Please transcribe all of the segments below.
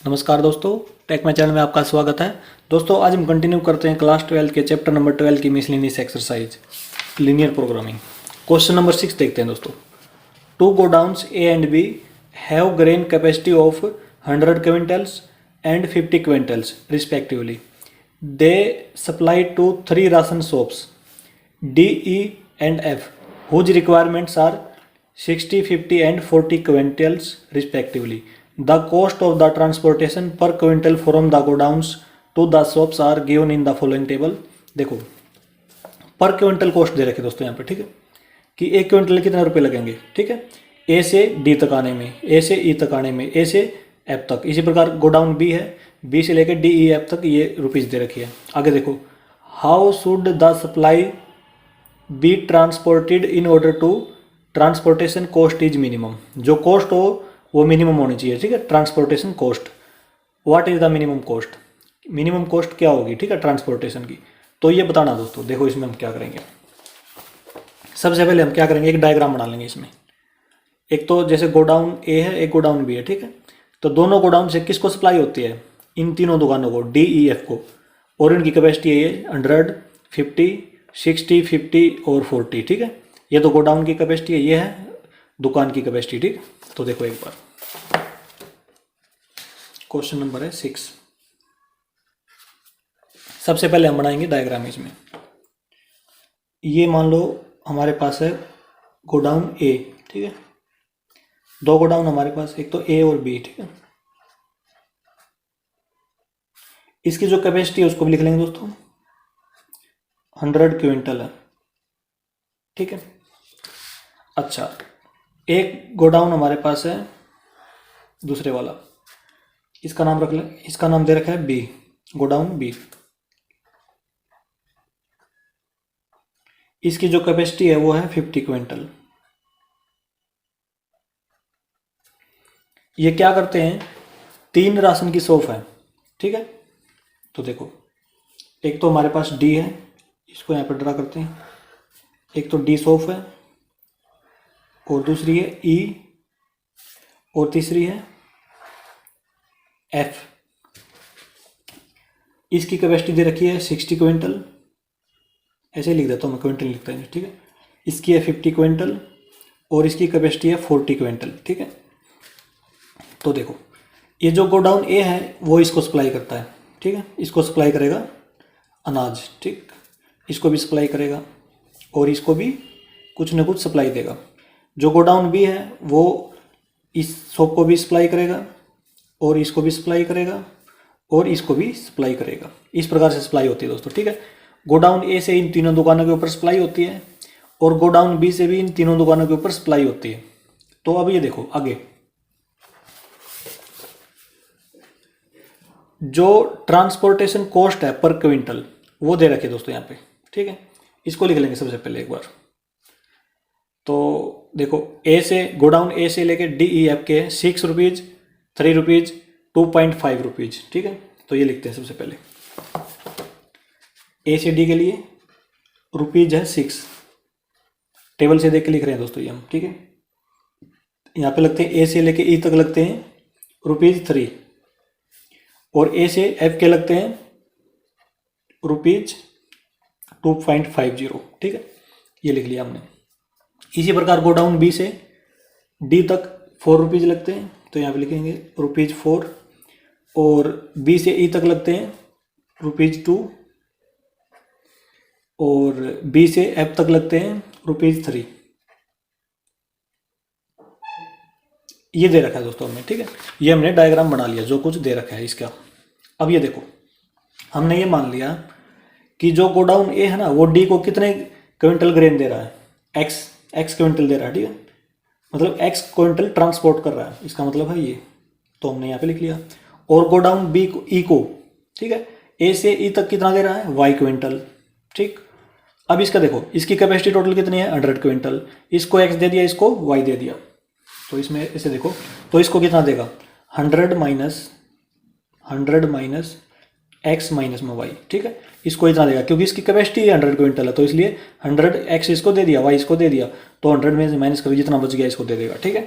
नमस्कार दोस्तों, take my channel में आपका स्वागत है। दोस्तों आज हम कंटिन्यू करते हैं क्लास 12 के चैप्टर नंबर 12 की miscellaneous exercise linear programming. Question number 6 देखते हैं दोस्तों। Two godowns A and B have grain capacity of 100 quintals and 50 quintals respectively. They supply to 3 ration shops D E and F whose requirements are 60, 50 and 40 quintals respectively. The cost of the transportation per quintal from the godowns to the shops are given in the following table. देखो पर quintal cost दे रखे दोस्तों यहाँ पे, ठीक है, कि एक क्विंटल कितने रुपए लगेंगे, ठीक है, ए से डी तक आने में, ए से ई तक आने में, ए से एफ तक। इसी प्रकार गोडाउन बी है, बी से लेकर डी ई एफ तक ये रुपीज़ दे रखी है। आगे देखो, how should the supply be transported in order to transportation cost is minimum. जो कॉस्ट हो वो मिनिमम होनी चाहिए, ठीक है। Transportation cost, what is the minimum cost, minimum cost क्या होगी, ठीक है, ट्रांसपोर्टेशन की, तो ये बताना दोस्तों। देखो इसमें हम क्या करेंगे, सबसे पहले हम क्या करेंगे, एक डायग्राम बना लेंगे इसमें। एक तो जैसे गोडाउन ए है, एक गोडाउन बी है, ठीक है, तो दोनों गोडाउन से किसको सप्लाई होती है, इन तीनों दुकानों को, डी ई एफ को, और इनकी कैपेसिटी है ये 100, 50, 60, 50 और 40, ठीक है। ये तो गोडाउन की कैपेसिटी है, ये है दुकान की कैपेसिटी, ठीक। तो देखो एक बार क्वेश्चन नंबर है 6। सबसे पहले हम बनाएंगे डायग्राम इसमें। ये मान लो हमारे पास है गोडाउन ए, ठीक है, दो गोडाउन हमारे पास, एक तो ए और बी, ठीक है। इसकी जो कैपेसिटी है उसको भी लिख लेंगे दोस्तों, 100 क्विंटल है, ठीक है। अच्छा, एक गोडाउन हमारे पास है दूसरे वाला, इसका नाम रख लें, इसका नाम दे रखा है बी, गोडाउन बी। इसकी जो कैपेसिटी है वो है 50 क्विंटल। ये क्या करते हैं, 3 राशन की शॉप है, ठीक है। तो देखो एक तो हमारे पास डी है, इसको यहाँ पर ड्रा करते हैं, एक तो डी शॉप है, और दूसरी है ई, और तीसरी है एफ। इसकी कैपेसिटी दे रखी है 60 क्विंटल, ऐसे लिख देता हूँ मैं, क्विंटल लिखता हूँ, ठीक है। इसकी है 50 क्विंटल और इसकी कैपेसिटी है 40 क्विंटल, ठीक है। तो देखो ये जो गोडाउन ए है वो इसको सप्लाई करता है, ठीक है, इसको सप्लाई करेगा अनाज, ठीक, इसको भी सप्लाई करेगा और इसको भी कुछ ना कुछ सप्लाई देगा। जो गोडाउन बी है वो इस शॉप को भी सप्लाई करेगा और इसको भी सप्लाई करेगा और इसको भी सप्लाई करेगा। इस प्रकार से सप्लाई होती है दोस्तों, ठीक है। गोडाउन ए से इन तीनों दुकानों के ऊपर सप्लाई होती है और गोडाउन बी से भी इन तीनों दुकानों के ऊपर सप्लाई होती है। तो अब ये देखो आगे, जो ट्रांसपोर्टेशन कॉस्ट है पर क्विंटल वो दे रखे दोस्तों यहाँ पे, ठीक है। इसको लिख लेंगे सबसे पहले एक बार। तो देखो ए से, गोडाउन ए से लेके डी ई एफ के 6 रुपीज़, 3 रुपीज़, 2.5 रुपीज़, ठीक है। तो ये लिखते हैं सबसे पहले, ए से डी के लिए रुपीज़ है 6, टेबल से देख के लिख रहे हैं दोस्तों ये हम, ठीक है। यहाँ पे लगते हैं ए से लेके ई तक लगते हैं रुपीज़ 3 और ए से एफ के लगते हैं रुपीज़ 2.50, ठीक है, ये लिख लिया हमने। इसी प्रकार गोडाउन बी से डी तक 4 रुपीज़ लगते हैं, तो यहाँ पे लिखेंगे रुपीज़ 4, और बी से ई तक लगते हैं रुपीज़ 2, और बी से एफ तक लगते हैं रुपीज़ 3। ये दे रखा है दोस्तों हमने, ठीक है। ये हमने डायग्राम बना लिया, जो कुछ दे रखा है इसका। अब ये देखो, हमने ये मान लिया कि जो गोडाउन ए है ना वो डी को कितने क्विंटल ग्रेन दे रहा है, एक्स क्विंटल दे रहा है, ठीक है, मतलब एक्स क्विंटल ट्रांसपोर्ट कर रहा है, इसका मतलब है ये। तो हमने यहाँ पे लिख लिया। और गोडाउन बी को, ई को, ठीक है, ए से ई तक कितना दे रहा है, वाई क्विंटल, ठीक। अब इसका देखो, इसकी कैपेसिटी टोटल कितनी है, 100 क्विंटल, इसको एक्स दे दिया, इसको वाई दे दिया, तो इसमें ऐसे देखो, तो इसको कितना देगा, 100 माइनस एक्स माइनस में वाई, ठीक है, इसको इतना देगा, क्योंकि इसकी कैपेसिटी 100 क्विंटल है, तो इसलिए 100 एक्स इसको दे दिया, वाई इसको दे दिया, तो 100 में से माइनस कभी जितना बच गया इसको दे देगा, ठीक है।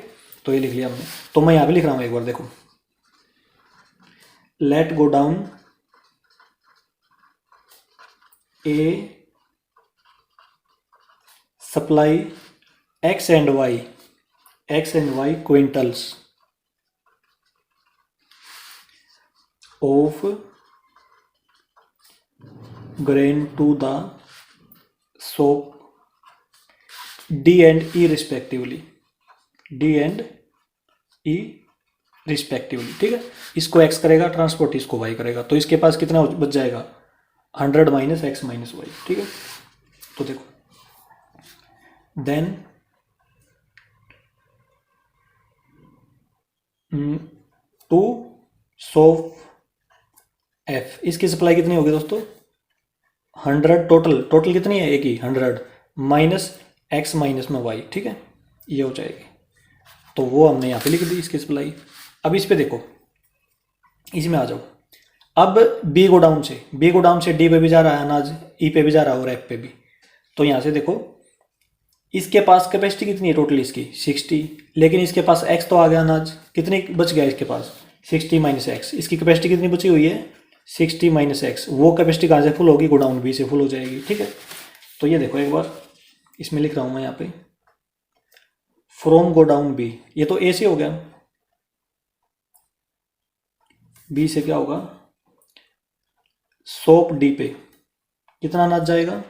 तो ये लिख लिया हमने। तो मैं यहाँ पे लिख रहा हूँ एक बार, देखो let go down a supply x and y quintals of grain to the shop D and E respectively, ठीक है। इसको x करेगा ट्रांसपोर्ट, इसको y करेगा, तो इसके पास कितना बच जाएगा 100 माइनस एक्स माइनस वाई, ठीक है। तो देखो देन टू शॉप एफ, इसकी सप्लाई कितनी होगी दोस्तों 100, टोटल कितनी है एक ही 100 माइनस एक्स माइनस में वाई, ठीक है, ये हो जाएगी। तो वो हमने यहाँ पे लिख दी इसकी सप्लाई। अब इस पे देखो, इसमें आ जाओ। अब बी गोडाउन से डी पे भी जा रहा है अनाज, ई पे भी जा रहा है और एफ पे भी। तो यहाँ से देखो इसके पास कैपेसिटी कितनी है टोटल इसकी 60, लेकिन इसके पास एक्स तो आ गया अनाज, कितनी बच गया इसके पास 60 माइनस एक्स, इसकी कैपेसिटी कितनी बची हुई है 60 माइनस एक्स। वो कैपेसिटी कहाँ से फुल होगी गोडाउन बी से फुल हो जाएगी, ठीक है। तो ये देखो एक बार इसमें लिख रहा हूँ मैं यहाँ पे फ्रॉम गोडाउन बी, ये तो ए से हो गया, बी से क्या होगा शॉप डी पे कितना अनाज जाएगा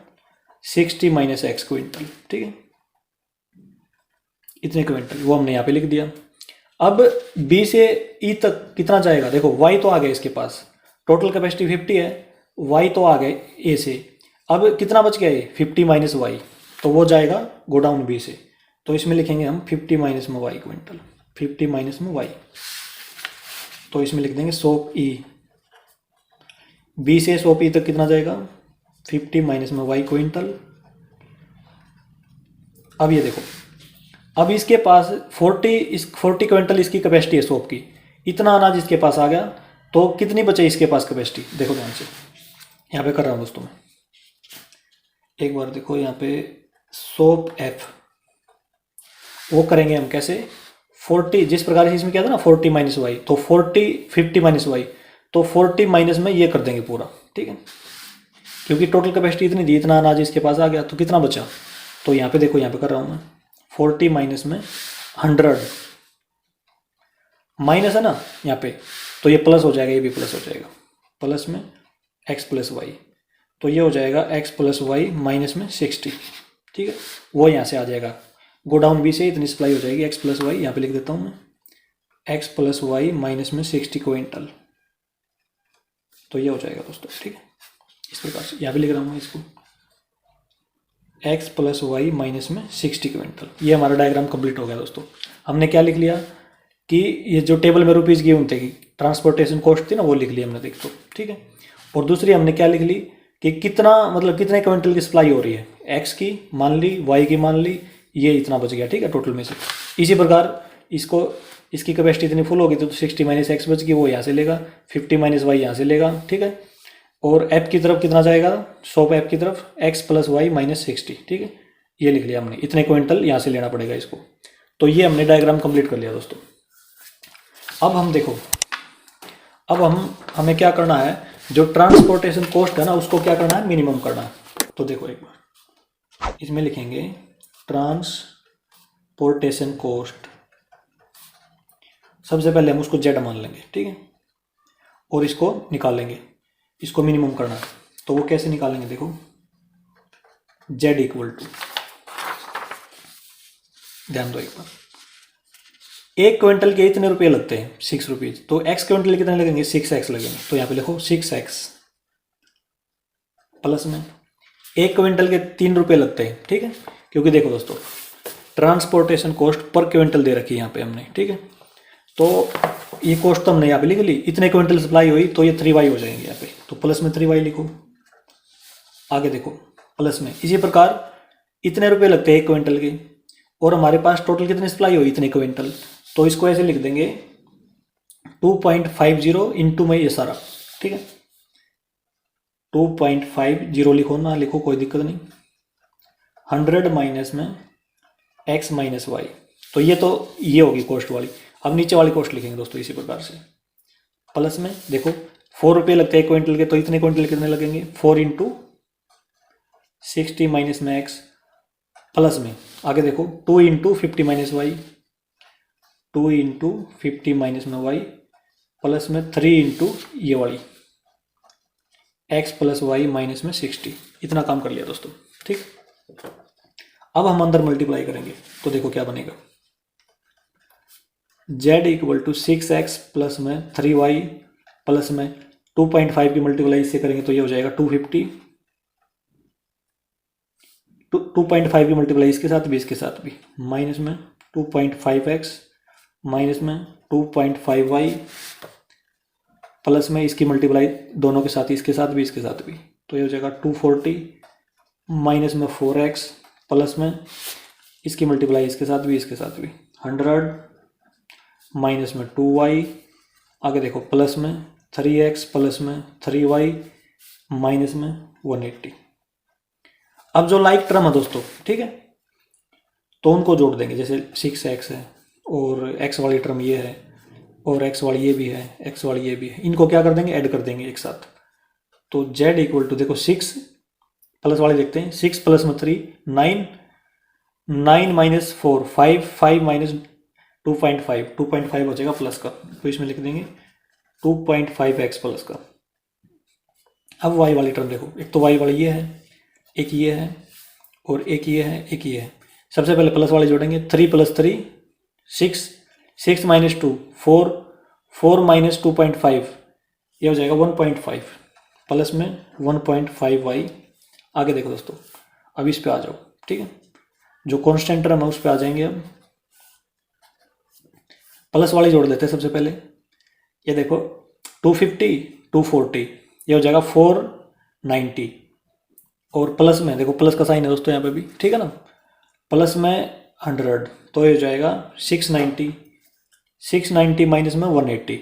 60 माइनस एक्स क्विंटल, ठीक है, इतने क्विंटल, वो हमने यहाँ पे लिख दिया। अब बी से ई तक कितना जाएगा, देखो वाई तो आ गया इसके पास, टोटल कैपेसिटी 50 है, वाई तो आ गए ए से, अब कितना बच गया ये 50 माइनस वाई, तो वो जाएगा गोडाउन बी से। तो इसमें लिखेंगे हम 50 माइनस में वाई क्विंटल, 50 माइनस में वाई, तो इसमें लिख देंगे शॉप ई, बी से शॉप ई तक कितना जाएगा 50 माइनस में वाई क्विंटल। अब ये देखो, अब इसके पास 40 क्विंटल इसकी कैपेसिटी है शॉप की, इतना अनाज इसके पास आ गया, तो कितनी बचे इसके पास कैपेसिटी, देखो ध्यान से यहाँ पे कर रहा हूँ दोस्तों मैं, एक बार देखो यहाँ पे शॉप एफ, वो करेंगे हम कैसे 40, जिस प्रकार से इसमें क्या था ना 40 माइनस वाई, तो 50 माइनस वाई, तो 40 माइनस में ये कर देंगे पूरा, ठीक है, क्योंकि टोटल कैपेसिटी इतनी दी, इतना अनाज इसके पास आ गया, तो कितना बचा, तो यहाँ पे देखो यहाँ पे कर रहा हूँ मैं 40 माइनस में 100 माइनस है ना यहाँ पे, तो ये प्लस हो जाएगा, ये भी प्लस हो जाएगा, प्लस में x प्लस वाई, तो ये हो जाएगा x प्लस वाई माइनस में 60, ठीक है, वो यहाँ से आ जाएगा गोडाउन बी से इतनी सप्लाई हो जाएगी x प्लस वाई, यहाँ पे लिख देता हूँ मैं x प्लस वाई माइनस में 60 क्विंटल, तो ये हो जाएगा दोस्तों, ठीक है, इस प्रकार से यहाँ पे लिख रहा हूँ इसको x प्लस वाई माइनस में 60 क्विंटल। ये हमारा डायग्राम कंप्लीट हो गया दोस्तों। हमने क्या लिख लिया कि ये जो टेबल में रुपीज़ गिवन थे कि ट्रांसपोर्टेशन कॉस्ट थी ना, वो लिख लिया हमने, देख तो ठीक है। और दूसरी हमने क्या लिख ली कि कितना मतलब कितने क्विंटल की सप्लाई हो रही है, एक्स की मान ली, वाई की मान ली, ये इतना बच गया, ठीक है, टोटल में से। इसी प्रकार इसको, इसकी कैपेसिटी इतनी फुल होगी तो 60 माइनस एक्स बच गई, वो यहाँ से लेगा, 50 माइनस वाई यहाँ से लेगा, ठीक है। और ऐप की तरफ कितना जाएगा, शॉप ऐप की तरफ एक्स प्लस वाई माइनस 60, ठीक है, ये लिख लिया हमने, इतने क्विंटल यहाँ से लेना पड़ेगा इसको। तो ये हमने डायग्राम कंप्लीट कर लिया दोस्तों। अब हम देखो, अब हमें क्या करना है, जो ट्रांसपोर्टेशन कॉस्ट है ना उसको क्या करना है, मिनिमम करना है। तो देखो एक बार इसमें लिखेंगे ट्रांसपोर्टेशन कॉस्ट, सबसे पहले हम उसको जेड मान लेंगे, ठीक है, और इसको निकालेंगे, इसको मिनिमम करना है। तो वो कैसे निकालेंगे, देखो जेड इक्वल टू, ध्यान दो एक बार, एक क्विंटल के इतने रुपए लगते हैं 6 रुपीज, तो एक्स क्विंटल के कितने लगेंगे 6x लगेंगे। तो यहाँ पे लिखो 6x प्लस में एक क्विंटल के 3 रुपए लगते हैं, ठीक है, क्योंकि देखो दोस्तों ट्रांसपोर्टेशन कॉस्ट पर क्विंटल दे रखी है यहाँ पे हमने, ठीक है। तो ये कॉस्ट तो हमने यहाँ पे लिख ली, इतने क्विंटल सप्लाई हुई तो ये 3y हो जाएंगे यहाँ पे, तो प्लस में 3y लिखो। आगे देखो प्लस में इसी प्रकार इतने रुपए लगते हैं एक क्विंटल के, और हमारे पास टोटल कितनी सप्लाई हुई इतने क्विंटल, तो इसको ऐसे लिख देंगे 2.50 इंटू में ये सारा, ठीक है, 2.50 लिखो ना लिखो कोई दिक्कत नहीं, 100 माइनस में x माइनस वाई, तो ये होगी कॉस्ट वाली। अब नीचे वाली कॉस्ट लिखेंगे दोस्तों इसी प्रकार से, प्लस में देखो 4 रुपये लगते हैं क्विंटल के, तो इतने क्विंटल कितने लगेंगे 4 इंटू 60 माइनस में एक्स, प्लस में आगे देखो 2 into 50 minus y, 2 into 50 minus में वाई, प्लस में 3 इंटू ये वाली एक्स प्लस वाई माइनस में 60। इतना काम कर लिया दोस्तों, ठीक। अब हम अंदर मल्टीप्लाई करेंगे तो देखो क्या बनेगा, z equal to 6x plus में 3y प्लस में 2.5 की मल्टीप्लाई इससे करेंगे तो ये हो जाएगा 250, 2.5 की मल्टीप्लाई इसके साथ भी इसके साथ भी, माइनस में 2.5x माइनस में 2.5y प्लस में इसकी मल्टीप्लाई दोनों के साथ इसके साथ भी इसके साथ भी, तो ये हो जाएगा 240 माइनस में 4x प्लस में इसकी मल्टीप्लाई इसके साथ भी इसके साथ भी 100 माइनस में 2y, आगे देखो प्लस में 3x प्लस में 3y माइनस में 180। अब जो लाइक टर्म है दोस्तों, ठीक है, तो उनको जोड़ देंगे, जैसे 6x है और x वाली टर्म ये है और x वाली ये भी है, x वाली ये भी है, इनको क्या कर देंगे, ऐड कर देंगे एक साथ। तो z इक्वल टू देखो 6 प्लस वाले देखते हैं, 6 प्लस में 3 9, 9 माइनस 4 5, 5 माइनस 2.5 हो जाएगा प्लस का, तो इसमें लिख देंगे 2.5x प्लस का। अब y वाली टर्म देखो, एक तो y वाली ये है, एक ये है और एक ये है, एक ये है। सबसे पहले प्लस वाले जोड़ेंगे, 3 प्लस 3 6, 6 माइनस 2 4, 4 माइनस 2.5 ये हो जाएगा 1.5 प्लस में 1.5y। आगे देखो दोस्तों, अब इस पे आ जाओ, ठीक है, जो कांस्टेंट टर्म है उस पे आ जाएंगे। अब प्लस वाले जोड़ देते हैं सबसे पहले, ये देखो 250 240 ये हो जाएगा 490 और प्लस में देखो प्लस का साइन है दोस्तों यहाँ पे भी, ठीक है ना, प्लस में 100 तो ये हो जाएगा 690, 690 माइनस में 180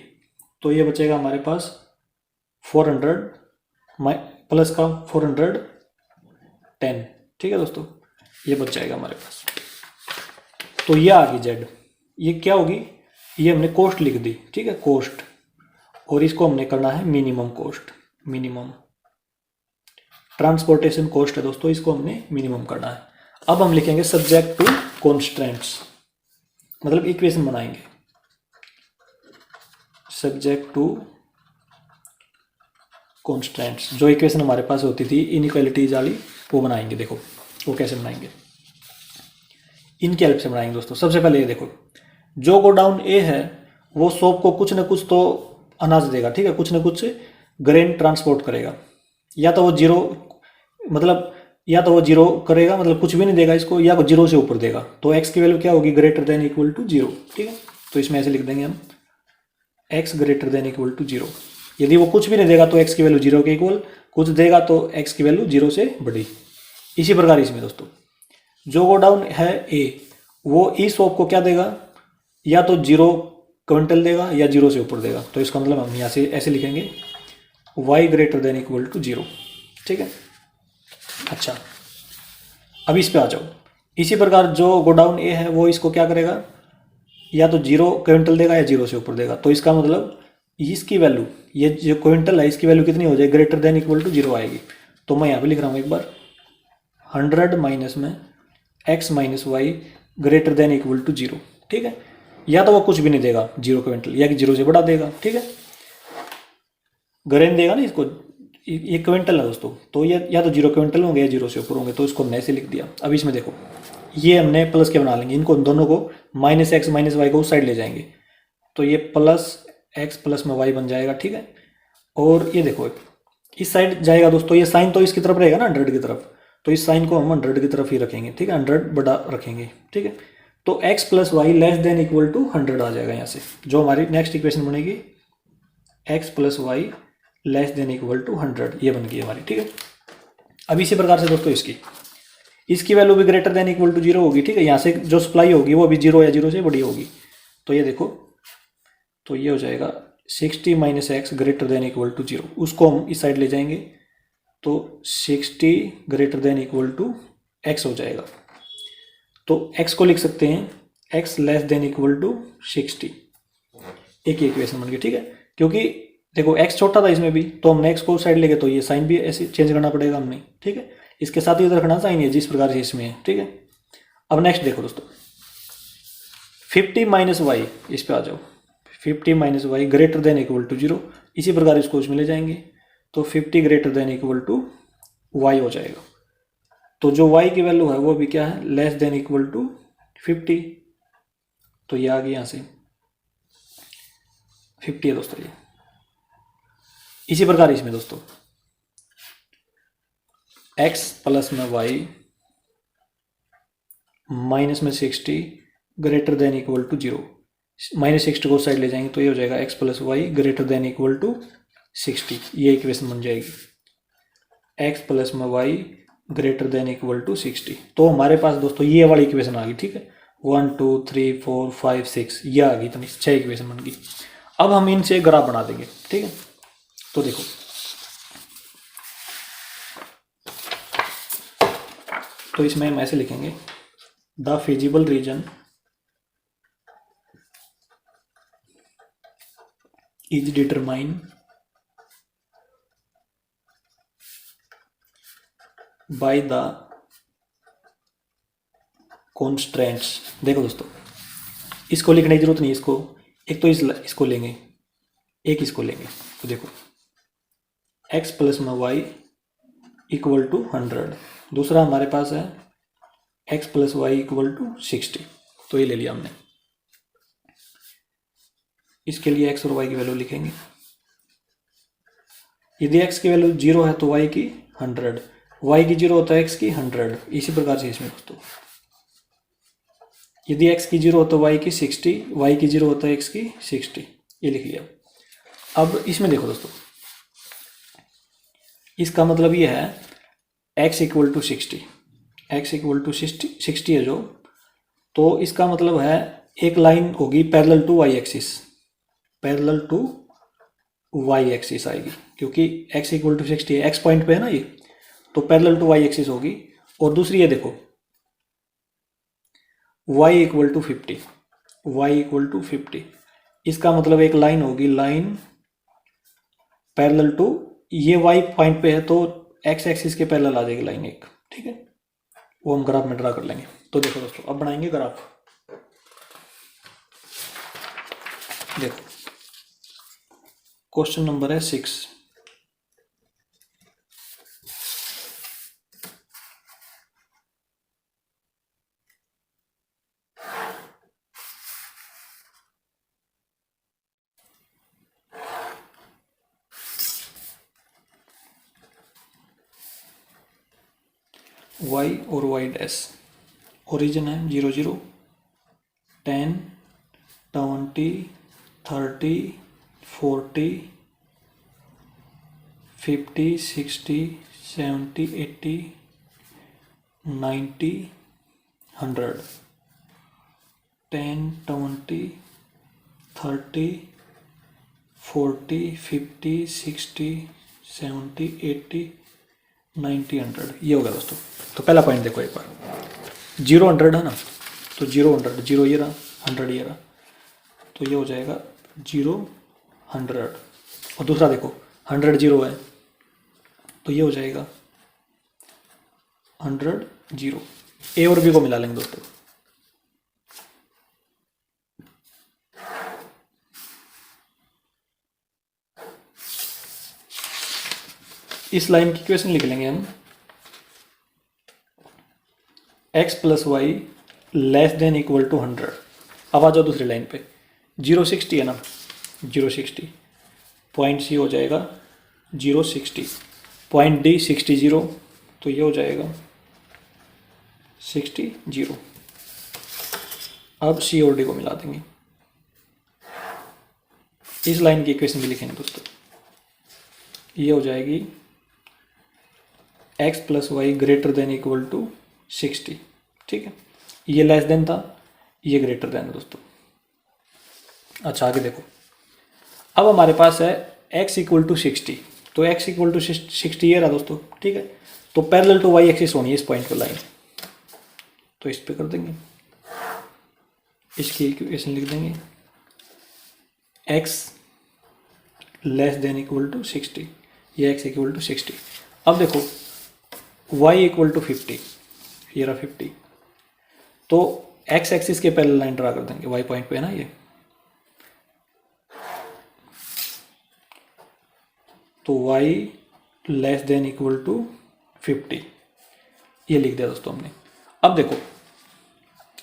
तो ये बचेगा हमारे पास 400 प्लस का 410, ठीक है दोस्तों, ये बच जाएगा हमारे पास। तो ये आ गई जेड, ये क्या होगी, ये हमने कॉस्ट लिख दी, ठीक है, कॉस्ट, और इसको हमने करना है minimum cost, minimum transportation cost है दोस्तों, इसको हमने मिनिमम करना है। अब हम लिखेंगे सब्जेक्ट टू कॉन्स्टेंट्स, मतलब इक्वेशन बनाएंगे, सब्जेक्ट टू कॉन्स्टेंट्स, जो इक्वेशन हमारे पास होती थी इनइक्वालिटीज वाली वो बनाएंगे। देखो वो कैसे बनाएंगे, इनकी हेल्प से बनाएंगे दोस्तों। सबसे पहले ये देखो, जो गोडाउन ए है वो शॉप को कुछ ना कुछ तो अनाज देगा, ठीक है, कुछ ना कुछ ग्रेन ट्रांसपोर्ट करेगा, या तो वो जीरो, मतलब या तो वो जीरो करेगा, मतलब कुछ भी नहीं देगा इसको, या वो जीरो से ऊपर देगा, तो एक्स की वैल्यू क्या होगी, greater than equal to zero, ठीक है। तो इसमें ऐसे लिख देंगे हम x greater than equal to zero. यदि वो कुछ भी नहीं देगा तो एक्स की वैल्यू जीरो के इक्वल, कुछ देगा तो एक्स की वैल्यू जीरो से बड़ी। इसी प्रकार इसमें दोस्तों, जो गोडाउन है ए वो ई शॉप को क्या देगा, या तो जीरो क्विंटल देगा या जीरो से ऊपर देगा, तो इसका मतलब हम यहाँ से ऐसे लिखेंगे y greater than equal to zero, ठीक है। अच्छा, अब इस पे आ जाओ। इसी प्रकार जो गोडाउन ए है वो इसको क्या करेगा, या तो जीरो क्विंटल देगा या जीरो से ऊपर देगा, तो इसका मतलब इसकी वैल्यू, ये जो क्विंटल है इसकी वैल्यू कितनी हो जाएगी, greater than equal to zero आएगी। तो मैं यहाँ पे लिख रहा हूँ एक बार 100 माइनस में x minus y greater than equal to zero, ठीक है। या तो वो कुछ भी नहीं देगा जीरो क्विंटल, या कि जीरो से बड़ा देगा, ठीक है, ग्रेन देगा ना इसको, ये क्विंटल है दोस्तों, तो ये या तो जीरो क्विंटल होंगे या जीरो से ऊपर होंगे, तो इसको हमने ऐसे लिख दिया। अब इसमें देखो, ये हमने प्लस के बना लेंगे, इनको दोनों को माइनस एक्स माइनस वाई को उस साइड ले जाएंगे, तो ये प्लस एक्स प्लस में वाई बन जाएगा, ठीक है। और ये देखो इस साइड जाएगा दोस्तों, ये साइन तो इसकी तरफ रहेगा ना 100 की तरफ, तो इस साइन को हम 100 की तरफ ही रखेंगे, ठीक है, 100 बड़ा रखेंगे, ठीक है। तो x plus y less than equal to 100 आ जाएगा यहाँ से, जो हमारी नेक्स्ट इक्वेशन बनेगी x plus y less than equal to 100, ये बन गई हमारी, ठीक है। अब इसी प्रकार से दोस्तों इसकी वैल्यू भी greater than equal to zero होगी, ठीक है, यहाँ से जो सप्लाई होगी वो भी जीरो या जीरो से बड़ी होगी, तो ये देखो, तो ये हो जाएगा 60 minus x greater than equal to zero, उसको हम इस साइड ले जाएंगे, तो 60 greater than equal to x हो जाएगा। तो x को लिख सकते हैं x less than equal to 60, एक ही इक्वेशन बन गई, ठीक है। क्योंकि देखो x छोटा था इसमें भी, तो हमने x को साइड लेके तो ये साइन भी ऐसे चेंज करना पड़ेगा हमने, ठीक है। इसके साथ ही उधर रखना साइन है जिस प्रकार से इसमें है, ठीक है। अब नेक्स्ट देखो दोस्तों, 50 माइनस वाई, इस पे आ जाओ। 50 minus y greater than equal to 0, इसी प्रकार इसको इसमें ले जाएंगे, तो 50 greater than equal to y हो जाएगा। तो जो y की वैल्यू है वो भी क्या है, लेस देन इक्वल टू 50, तो ये आ गई यहाँ से 50 है दोस्तों ये। इसी प्रकार इसमें दोस्तों x प्लस में y माइनस में 60 greater than equal to 0, minus 60 को साइड ले जाएंगे तो ये हो जाएगा x plus y greater than equal to 60, ये इक्वेशन बन जाएगी x प्लस में y greater than equal to 60। तो हमारे पास दोस्तों ये वाली इक्वेशन आ गई, ठीक है। 1 2 3 4 5 6 ये आ गई, तो 6 इक्वेशन बन गई। अब हम इनसे ग्राफ बना देंगे, ठीक है। तो देखो तो इसमें हम ऐसे लिखेंगे, the feasible reason is determine by the constraints. देखो दोस्तों इसको लिखने की जरूरत नहीं, इसको एक तो इसको लेंगे, एक इसको लेंगे। तो देखो x प्लस में वाई इक्वल टू 100, दूसरा हमारे पास है x plus y equal to 60, तो ये ले लिया हमने। इसके लिए x और y की वैल्यू लिखेंगे। यदि x की वैल्यू 0 है तो y की 100, y की 0 होता है x की 100, इसी प्रकार से इसमें दोस्तों यदि x की 0 होता है y की 60, y की 0 होता है x की 60, ये लिख लिया। अब इसमें देखो दोस्तों, इसका मतलब ये है x equal to 60, x equal to 60 है जो, तो इसका मतलब है एक लाइन होगी parallel to y axis, parallel to y axis आएगी, क्योंकि x इक्वल टू 60 है, x पॉइंट पे है ना ये, तो पैरेलल टू y एक्सिस होगी। और दूसरी ये देखो y equal to 50, y equal to 50, इसका मतलब एक लाइन होगी, लाइन पैरेलल टू, ये y पॉइंट पे है तो x एक्सिस के पैरेलल आ जाएगी लाइन एक, ठीक है। वो हम ग्राफ में ड्रा कर लेंगे। तो देखो दोस्तों अब बनाएंगे ग्राफ। देखो क्वेश्चन नंबर है 6, y और y डैश, ओरिजिन है 0 0, 10 20 30 40 50 60 70 80 90 100, 10 20 30 40 50 60 70 80 90 100, ये होगा दोस्तों। तो पहला पॉइंट देखो एक बार, 0 100 है ना, तो 0 100, 0 ये रहा, 100 ये रहा, तो ये हो जाएगा 0 100। और दूसरा देखो 100 0 है, तो ये हो जाएगा 100 0। ए और बी को मिला लेंगे दोस्तों। इस लाइन की इक्वेशन लिख लेंगे हम, x plus y less than equal to 100। अब आ जाओ दूसरी लाइन पे, 0 60 है ना, 0 60, पॉइंट सी हो जाएगा 0 60, पॉइंट डी 60 0, तो ये हो जाएगा 60 0। अब सी और डी को मिला देंगे। इस लाइन की इक्वेशन भी लिखेंगे दोस्तों, ये हो जाएगी x plus y greater than equal to 60, ठीक है। ये लेस देन था, ये ग्रेटर देन है दोस्तों। अच्छा आगे देखो, अब हमारे पास है x इक्वल टू 60, तो x इक्वल टू 60 ये रहा दोस्तों, ठीक है। तो पैरेलल टू y एक्सिस होनी है इस पॉइंट पर लाइन, तो इस पे कर देंगे, इसकी इक्वेशन लिख देंगे, x less than equal to 60, ये x इक्वल टू 60। अब देखो y इक्वल टू 50, ये रहा 50, तो x एक्सिस के पैरेलल लाइन ड्रा कर देंगे, y पॉइंट पे है ना ये, तो y less than equal to 50, ये लिख दिया दोस्तों हमने। अब देखो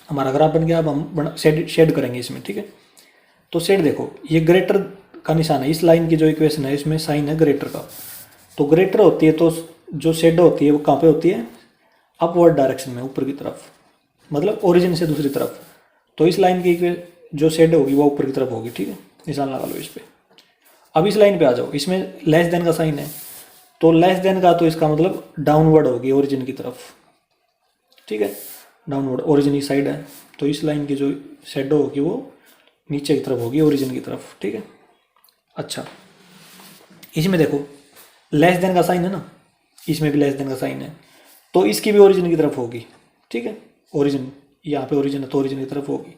हमारा ग्राफ बन गया, अब हम शेड करेंगे इसमें, ठीक है। तो शेड देखो, ये ग्रेटर का निशान है, इस लाइन की जो इक्वेशन है इसमें साइन है ग्रेटर का, तो ग्रेटर होती है तो जो शेड होती है वो कहाँ पे होती है, अपवर्ड डायरेक्शन में, ऊपर की तरफ, मतलब ओरिजिन से दूसरी तरफ। तो इस लाइन की जो शेड होगी वो ऊपर की तरफ होगी, ठीक है, निशान लगा लो इस पर। अब इस लाइन पे आ जाओ, इसमें लेस देन का साइन है, तो लेस देन का तो इसका मतलब डाउनवर्ड होगी ओरिजिन की तरफ, ठीक है, डाउनवर्ड, ओरिजिन इस साइड है, तो इस लाइन की जो शेडो होगी वो नीचे की तरफ होगी, ओरिजिन की तरफ, ठीक है। अच्छा, इसमें देखो लेस देन का साइन है ना, इसमें भी लेस देन का साइन है, तो इसकी भी ओरिजिन की तरफ होगी, ठीक है, ओरिजिन यहाँ पे ओरिजिन है तो ओरिजिन की तरफ होगी,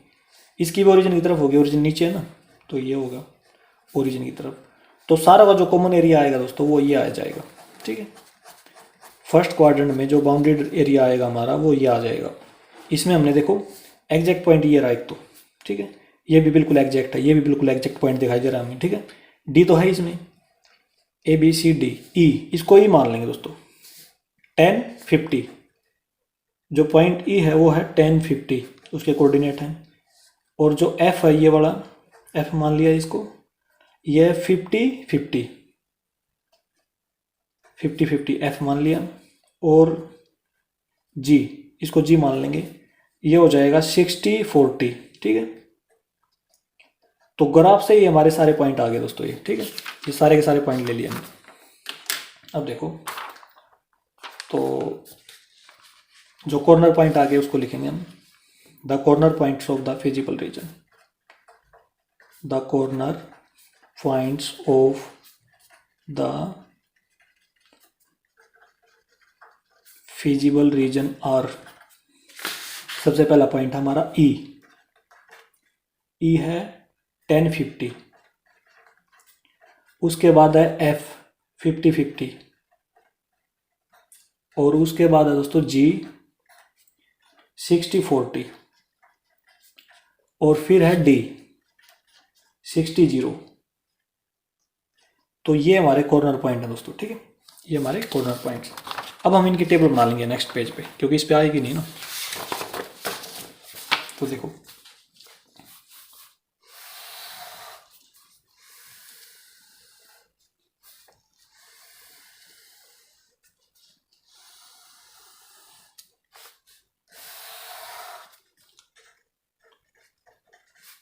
इसकी भी ओरिजिन की तरफ होगी, ओरिजिन नीचे है ना, तो ये होगा ओरिजिन की तरफ। तो सारा का जो कॉमन एरिया आएगा दोस्तों वो ये आ जाएगा, ठीक है। फर्स्ट क्वाड्रेंट में जो बाउंडेड एरिया आएगा हमारा वो ये आ जाएगा। इसमें हमने देखो एग्जैक्ट पॉइंट ये रहा एक तो, ठीक है, ये भी बिल्कुल एग्जैक्ट है, ये भी बिल्कुल एग्जैक्ट पॉइंट दिखाई दे रहा है हमें, ठीक है। डी तो है इसमें, ए बी सी डी, ई इसको ई मान लेंगे दोस्तों, 10 50, जो पॉइंट ई है वो है 10 50, उसके कोऑर्डिनेट हैं। और जो एफ है ये वाला, एफ मान लिया इसको, ये 50 50 50 50 एफ मान लिया, और जी, इसको जी मान लेंगे, ये हो जाएगा 60 40, ठीक है। तो ग्राफ से ही हमारे सारे पॉइंट आ गए दोस्तों ये, ठीक है, ये सारे के सारे पॉइंट ले लिए हमने। अब देखो, तो जो कॉर्नर पॉइंट आ गए उसको लिखेंगे हम, the corner points of the feasible region, the corner points of the feasible region are, सबसे पहला पॉइंट हमारा ई, ई है 10 50, उसके बाद है एफ 50 50, और उसके बाद है दोस्तों जी 60 40, और फिर है डी 60 0। तो ये हमारे कॉर्नर पॉइंट है दोस्तों, ठीक है, ये हमारे कॉर्नर पॉइंट्स। अब हम इनकी टेबल बना लेंगे नेक्स्ट पेज पे, क्योंकि इस पे आएगी नहीं ना। तो देखो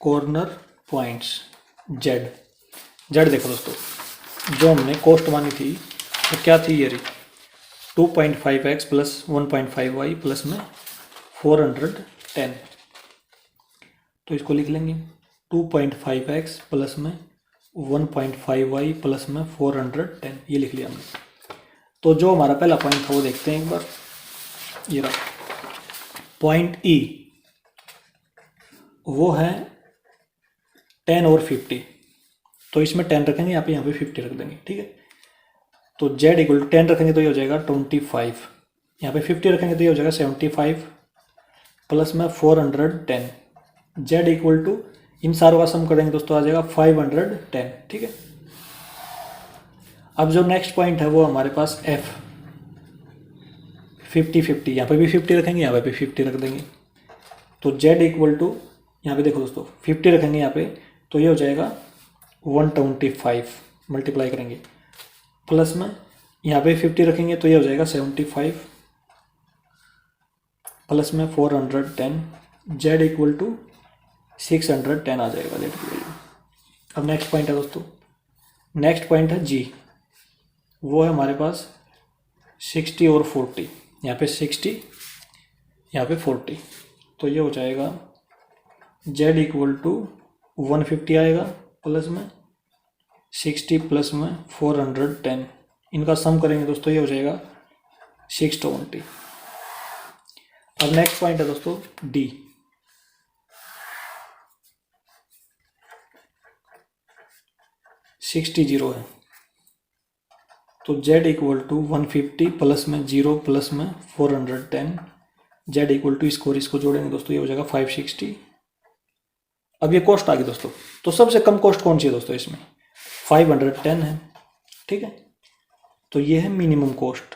कॉर्नर पॉइंट्स जेड, जेड देखो दोस्तों, जो हमने कोस्ट मानी थी वो क्या थी, ये रही 2.5x प्लस 1.5y प्लस में 410, तो इसको लिख लेंगे 2.5x प्लस में 1.5y प्लस में 410, ये लिख लिया हमने। तो जो हमारा पहला पॉइंट था वो देखते हैं एक बार, ये रहा पॉइंट ई, वो है 10 और 50, तो इसमें 10 रखेंगे, यहाँ पे 50 रख देंगे, ठीक है। तो z इक्वल टू 10 रखेंगे तो ये हो जाएगा 25, यहाँ पे 50 रखेंगे तो ये हो जाएगा 75 प्लस में 410, z इक्वल टू इन सारों का सम करेंगे दोस्तों आ जाएगा 510, ठीक है। अब जो नेक्स्ट पॉइंट है वो हमारे पास f 50 50, यहाँ पे भी 50 रखेंगे, यहाँ पे भी 50 रख देंगे, तो z इक्वल टू यहाँ पे देखो दोस्तों 50 रखेंगे यहाँ पे तो ये हो जाएगा 125, मल्टीप्लाई करेंगे, प्लस में यहाँ पे 50 रखेंगे तो ये हो जाएगा 75 प्लस में 410, z इक्वल टू 610 आ जाएगा z की वैल्यू। अब नेक्स्ट पॉइंट है दोस्तों, नेक्स्ट पॉइंट है g, वो है हमारे पास 60 और 40, यहाँ पे 60 यहाँ पे 40, तो ये हो जाएगा z इक्वल टू 150 आएगा प्लस में 60 प्लस में 410, इनका सम करेंगे दोस्तों ये हो जाएगा 620। अब नेक्स्ट पॉइंट है दोस्तों d, 60 जीरो है, तो z इक्वल टू 150 प्लस में 0 प्लस में 410, z इक्वल टू इसको जोड़ेंगे दोस्तों, ये हो जाएगा 560। अब ये कॉस्ट आ गई दोस्तों, तो सबसे कम कॉस्ट कौन सी है दोस्तों इसमें, 510 है, ठीक है। तो ये है मिनिमम कॉस्ट,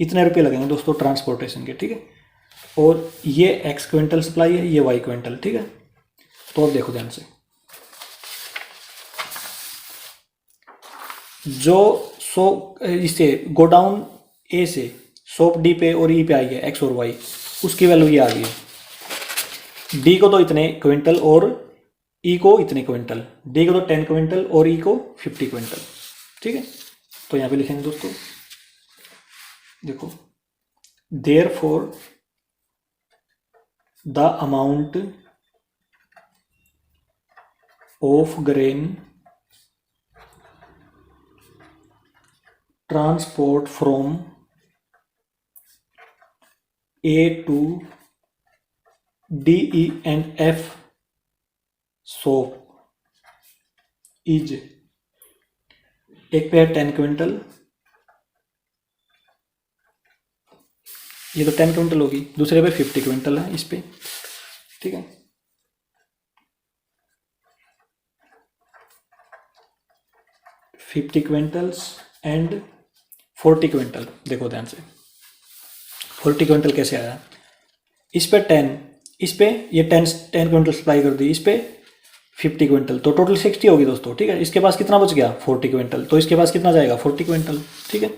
इतने रुपये लगेंगे दोस्तों ट्रांसपोर्टेशन के, ठीक है। और ये x क्विंटल सप्लाई है, ये y क्विंटल, ठीक है। तो अब देखो ध्यान से, जो इससे गोडाउन ए से शॉप डी पे और ई पे आई है x और y, उसकी वैल्यू ये आ गई है। डी को तो इतने क्विंटल और ई को इतने क्विंटल, डी को तो 10 क्विंटल और ई को 50 क्विंटल, ठीक है। तो यहाँ पे लिखेंगे दोस्तों, देखो, therefore the amount of grain transport from A to D, E and F shop is, एक पे है 10 क्विंटल, ये तो 10 क्विंटल होगी, दूसरे पे 50 क्विंटल है इस पे, ठीक है। फिफ्टी क्विंटल्स एंड 40 क्विंटल, देखो ध्यान से 40 क्विंटल कैसे आया, इस पे 10, इस पे ये 10 क्विंटल सप्लाई कर दी, इस पे 50 क्विंटल, तो टोटल 60 होगी दोस्तों, ठीक है। इसके पास कितना बच गया, 40 क्विंटल, तो इसके पास कितना जाएगा, 40 क्विंटल, ठीक है।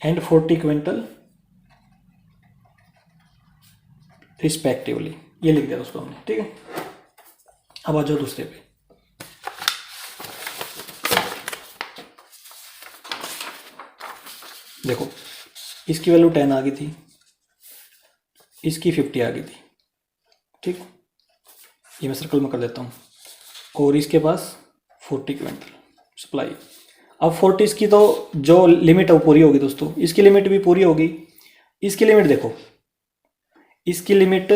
एंड 40 क्विंटल रिस्पेक्टिवली, ये लिख दिया दोस्तों हमने, ठीक है। अब आ जाओ दूसरे पे, देखो इसकी वैल्यू 10 आ गई थी, इसकी 50 आ गई थी, ठीक, ये मैं सर्कल में कर देता हूँ, और इसके पास 40 क्विंटल सप्लाई। अब 40 की तो जो लिमिट है वो पूरी होगी दोस्तों, इसकी लिमिट भी पूरी होगी। इसकी लिमिट देखो, इसकी लिमिट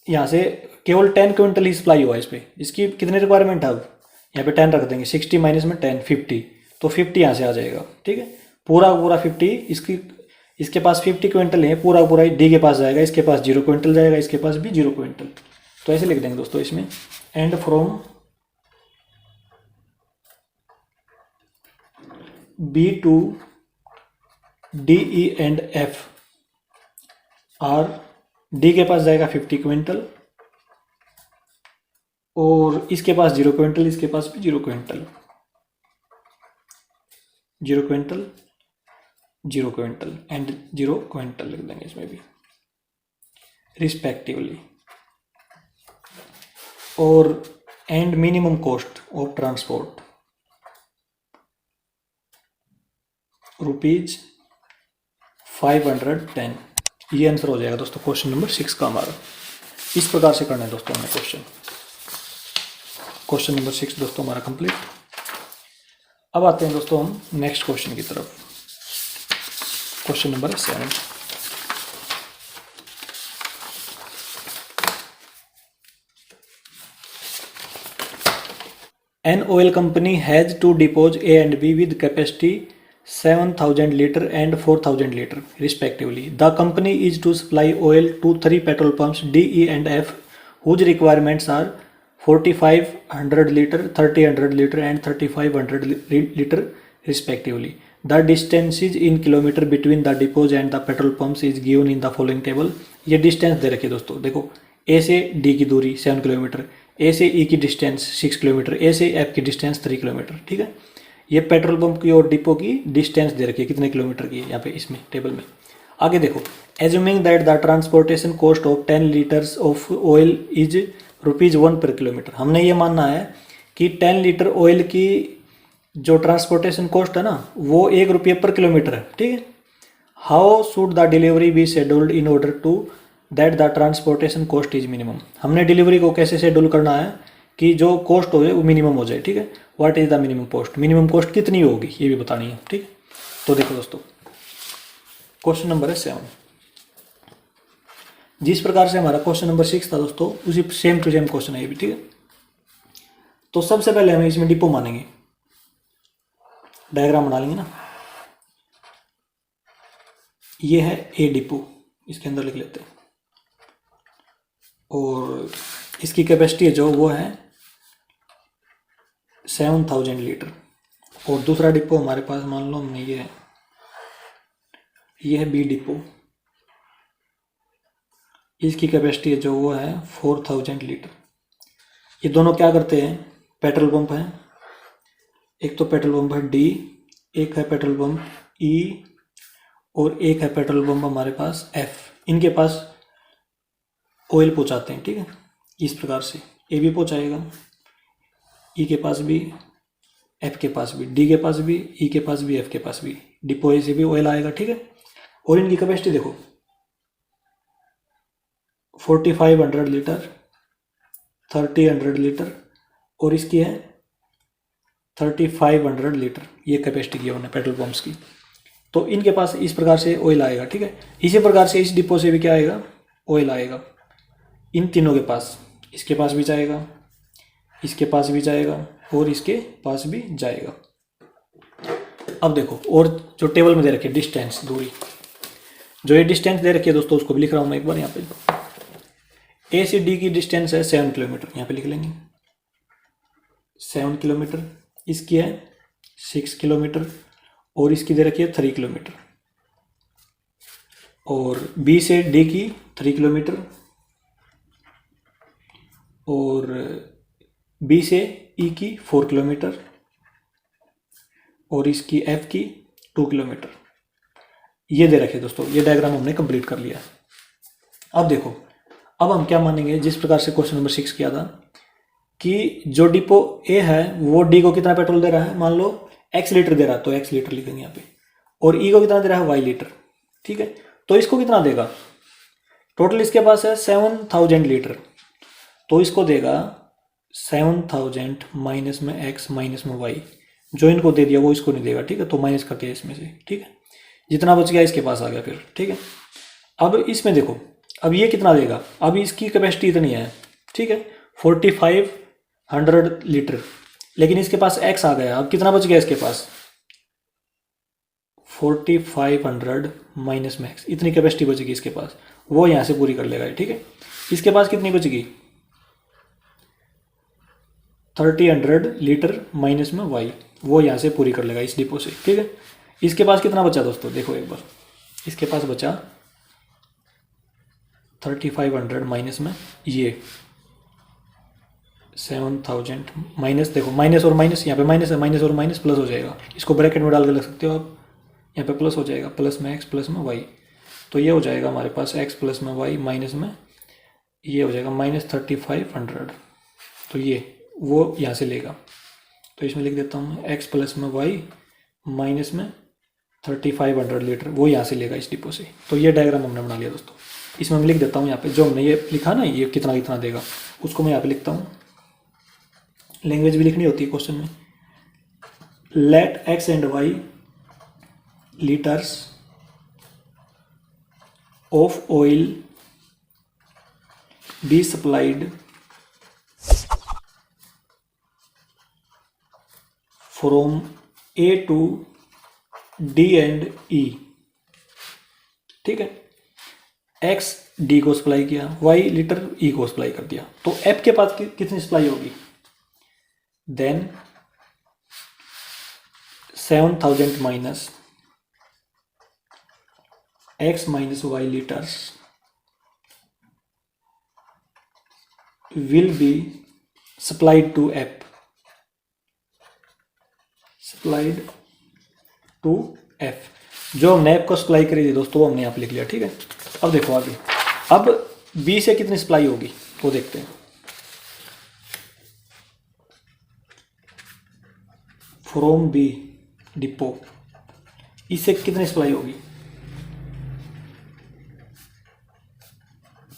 यहाँ से केवल 10 क्विंटल ही सप्लाई हुआ इस पर, इसकी कितनी रिक्वायरमेंट है, अब यहाँ पे 10 रख देंगे, 60 माइनस में 10 50, तो 50 यहाँ से आ जाएगा, ठीक है। पूरा 50, इसके पास 50 क्विंटल है, पूरा डी के पास जाएगा, इसके पास 0 क्विंटल जाएगा, इसके पास भी 0 क्विंटल, तो ऐसे लिख देंगे दोस्तों इसमें। And from B to D, E and F are, D के पास जाएगा 50 क्विंटल, और इसके पास 0 क्विंटल, इसके पास भी 0 quintal, 0 quintal, 0 quintal and 0 quintal लिख देंगे इसमें भी रिस्पेक्टिवली। और and minimum cost of transport ₹510, ये आंसर हो जाएगा दोस्तों क्वेश्चन नंबर 6 का हमारा। इस प्रकार से करना है दोस्तों हमें क्वेश्चन नंबर 6 दोस्तों हमारा कंप्लीट। अब आते हैं दोस्तों हम नेक्स्ट क्वेश्चन की तरफ, question number 7। An oil company has two depots A and B with capacity 7,000 liter and 4,000 liter respectively. The company is to supply oil to 3 petrol pumps D, E and F whose requirements are 4,500 liter, 3,000 liter and 3,500 liter respectively. The distances in kilometer between the depots and the petrol pumps is given in the following table. ये distance दे रखी है दोस्तों, देखो A से D की दूरी 7 kilometre, A से E की डिस्टेंस 6 किलोमीटर, A से F की डिस्टेंस 3 किलोमीटर, ठीक है। ये पेट्रोल पंप की और डिपो की डिस्टेंस दे रखी है कितने किलोमीटर की है यहाँ पे इसमें टेबल में। आगे देखो, assuming that the transportation cost of 10 litres of oil is ₹1 पर किलोमीटर। हमने ये मानना है कि 10 लीटर ऑयल की जो ट्रांसपोर्टेशन कॉस्ट है ना वो ₹1 पर किलोमीटर है, ठीक है। How should the delivery be scheduled in order to that the transportation cost is minimum. हमने डिलीवरी को कैसे शेड्यूल करना है कि जो कॉस्ट हो जाए वो मिनिमम हो जाए, ठीक है। What is the minimum cost, minimum cost कितनी होगी ये भी बतानी है, ठीक है। तो देखो दोस्तों क्वेश्चन नंबर है 7। जिस प्रकार से हमारा क्वेश्चन नंबर 6 था दोस्तों उसी सेम टू सेम क्वेश्चन है ये भी, ठीक है। तो सबसे पहले हमें इसमें डिपो मानेंगे, डायग्राम बना लेंगे ना। ये है ए डिपो, इसके अंदर लिख लेते हैं, और इसकी कैपेसिटी है जो वो है 7000 लीटर। और दूसरा डिपो हमारे पास मान लो हमने ये है बी डिपो, इसकी कैपेसिटी है जो वो है 4000 लीटर। ये दोनों क्या करते हैं, पेट्रोल पंप है, एक तो पेट्रोल पंप है डी, एक है पेट्रोल पंप ई, और एक है पेट्रोल पंप हमारे पास एफ। इनके पास ऑयल पहुंचाते हैं, ठीक है। इस प्रकार से ए भी पहुंचाएगा, ई के पास भी, एफ के पास भी, डी के पास भी, ई के पास भी, एफ के पास भी, डिपो ए से भी ऑयल आएगा, ठीक है। और इनकी कैपेसिटी देखो 4500 लीटर, 3000 लीटर, और इसकी है 3500 लीटर। ये कैपेसिटी की उन्होंने पेट्रोल पंप्स की। तो इनके पास इस प्रकार से ऑयल आएगा, ठीक है। इसी प्रकार से इस डिपो से भी क्या आएगा, ऑयल आएगा। इन तीनों के पास, इसके पास भी जाएगा, इसके पास भी जाएगा, और इसके पास भी जाएगा। अब देखो, और जो टेबल में दे रखी है डिस्टेंस, दूरी, जो ये डिस्टेंस दे रखी है दोस्तों, उसको भी लिख रहा हूँ मैं एक बार यहाँ पे। ए से डी की डिस्टेंस है 7 किलोमीटर, यहाँ पे लिख लेंगे 7 किलोमीटर। इसकी है 6 किलोमीटर, और इसकी दे रखी है 3 किलोमीटर। और बी से डी की 3 किलोमीटर, और बी से ई की 4 किलोमीटर, और इसकी एफ की 2 किलोमीटर। ये दे रखे दोस्तों, ये डायग्राम हमने कंप्लीट कर लिया। अब देखो, अब हम क्या मानेंगे, जिस प्रकार से क्वेश्चन नंबर 6 किया था कि जो डिपो ए है वो डी को कितना पेट्रोल दे रहा है, मान लो एक्स लीटर दे रहा है, तो एक्स लीटर लिखेंगे यहाँ पे, और ई को कितना दे रहा है, वाई लीटर, ठीक है। तो इसको कितना देगा, टोटल इसके पास है 7000 लीटर, तो इसको देगा 7000 माइनस में एक्स माइनस में वाई। जो इनको दे दिया वो इसको नहीं देगा, ठीक है। तो माइनस करते हैं इसमें से, ठीक है। जितना बच गया इसके पास आ गया फिर, ठीक है। अब इसमें देखो, अब ये कितना देगा, अब इसकी कैपेसिटी इतनी है, ठीक है, 4500 लीटर, लेकिन इसके पास एक्स आ गया। अब कितना बच गया इसके पास, 4500 माइनस में एक्स, इतनी कैपेसिटी बचेगी इसके पास, वो यहाँ से पूरी कर लेगा, ठीक है। इसके पास कितनी बचेगी, 3000 लीटर माइनस में वाई, वो यहाँ से पूरी कर लेगा इस डिपो से, ठीक है। इसके पास कितना बचा दोस्तों, देखो एक बार, इसके पास बचा 3500 माइनस में ये 7000 माइनस, देखो माइनस और माइनस, यहाँ पे माइनस है, माइनस और माइनस प्लस हो जाएगा, इसको ब्रैकेट में डाल के लग सकते हो आप, यहाँ पे प्लस हो जाएगा, प्लस में एक्स प्लस में वाई। तो ये हो जाएगा हमारे पास एक्स प्लस में वाई माइनस में ये हो जाएगा -3500। तो ये वो यहाँ से लेगा, तो इसमें लिख देता हूँ एक्स प्लस में वाई माइनस में 3500 लीटर, वो यहाँ से लेगा इस डिपो से। तो ये डायग्राम हमने बना लिया दोस्तों। इसमें मैं लिख देता हूँ यहाँ पे, जो हमने ये लिखा ना, ये कितना कितना देगा, उसको मैं यहाँ पे लिखता हूँ। लैंग्वेज भी लिखनी होती है क्वेश्चन में। Let x and Y litres of oil be supplied from A to D and E, ठीक है। एक्स डी को सप्लाई किया, वाई लीटर ई को सप्लाई कर दिया, तो एफ के पास कितनी सप्लाई होगी, then 7000 minus x minus y litres will be supplied to F, supplied to F. जो हमने एफ को सप्लाई करी थी दोस्तों, वो हमने यहाँ पे लिख लिया, ठीक है। अब देखो आगे, अब बी से कितनी सप्लाई होगी वो देखते हैं। फ्रॉम बी डिपो, इससे कितनी सप्लाई होगी,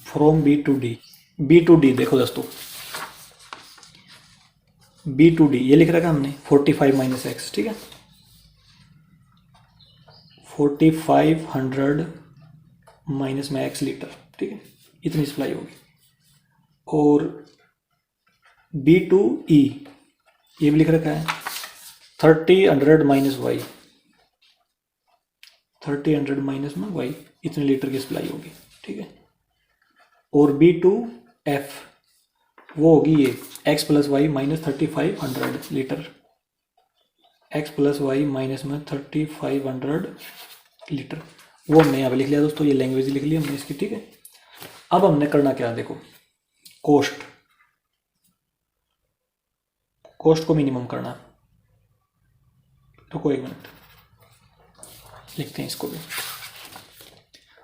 from B to D, B to D देखो दोस्तों, बी टू डी ये लिख रखा हमने 45 माइनस एक्स, ठीक है। 4500 माइनस में एक्स लीटर, ठीक है, इतनी सप्लाई होगी। और बी टू ई ये भी लिख रखा है 30 माइनस वाई, 30 माइनस में वाई, इतने लीटर की सप्लाई होगी, ठीक है। और B2F वो होगी ये x plus y minus 3500 litre, x plus y minus में 3500 लीटर, वो हमने यहाँ पे लिख लिया दोस्तों, ये लैंग्वेज लिख ली हमने इसकी, ठीक है। अब हमने करना क्या, देखो कोस्ट को मिनिमम करना। रुको 1 मिनट, लिखते हैं इसको भी।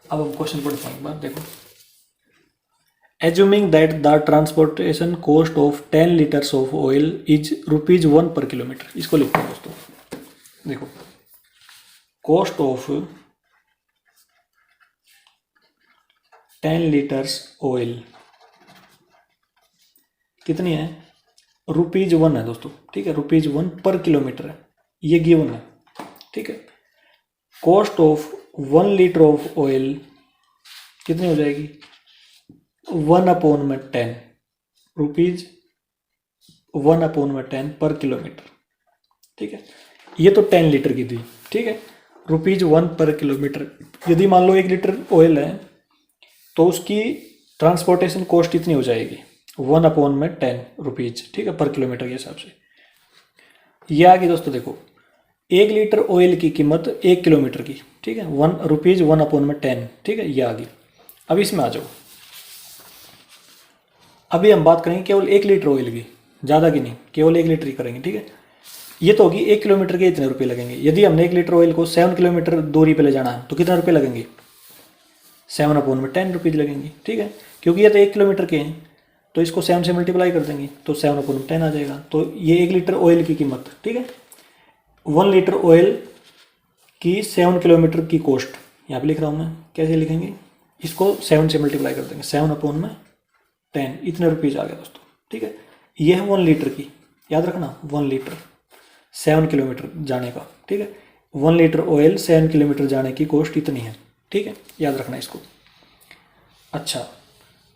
अब हम क्वेश्चन पढ़ते हैं एक बार, देखो। Assuming that the transportation cost of 10 litres of oil is ₹1 पर किलोमीटर, इसको लिखते हैं दोस्तों। देखो कॉस्ट ऑफ 10 लीटर्स ऑयल कितनी है, ₹1 है दोस्तों, ठीक है। ₹1 पर किलोमीटर है, ये गिवन है, ठीक है। Cost of 1 litre of oil कितनी हो जाएगी, 1/10 रुपीज, 1/10 पर किलोमीटर, ठीक है। ये तो 10 लीटर की थी, ठीक है। ₹1 पर किलोमीटर, यदि मान लो 1 लीटर ऑयल है तो उसकी ट्रांसपोर्टेशन कॉस्ट कितनी हो जाएगी, 1/10 रुपीज, ठीक है, पर किलोमीटर के हिसाब से। ये आ गई दोस्तों, देखो 1 लीटर ऑयल की कीमत 1 किलोमीटर की, ठीक है, ₹1/10, ठीक है, ये आ गई। अब इसमें आ जाओ, अभी हम बात करेंगे केवल 1 लीटर ऑयल की, ज़्यादा की नहीं, केवल 1 लीटर ही करेंगे, ठीक है। ये तो होगी 1 किलोमीटर के इतने रुपये लगेंगे। यदि हमने 1 लीटर ऑयल को 7 किलोमीटर दूरी पे ले जाना है तो कितने रुपये लगेंगे, 7/10 रुपीज़ लगेंगे, ठीक है। क्योंकि ये तो 1 किलोमीटर के हैं तो इसको 7 से मल्टीप्लाई कर देंगे तो 7/10 आ जाएगा। तो ये 1 लीटर ऑयल की कीमत, ठीक है। 1 लीटर ऑयल की 7 किलोमीटर की कॉस्ट यहाँ पे लिख रहा हूँ मैं, कैसे लिखेंगे, इसको 7 से मल्टीप्लाई कर देंगे, 7/10, इतने रुपीज़ आ गया दोस्तों, ठीक है। ये है 1 लीटर की, याद रखना 1 लीटर 7 किलोमीटर जाने का, ठीक है। 1 लीटर ऑयल 7 किलोमीटर जाने की कॉस्ट इतनी है, ठीक है, याद रखना इसको। अच्छा,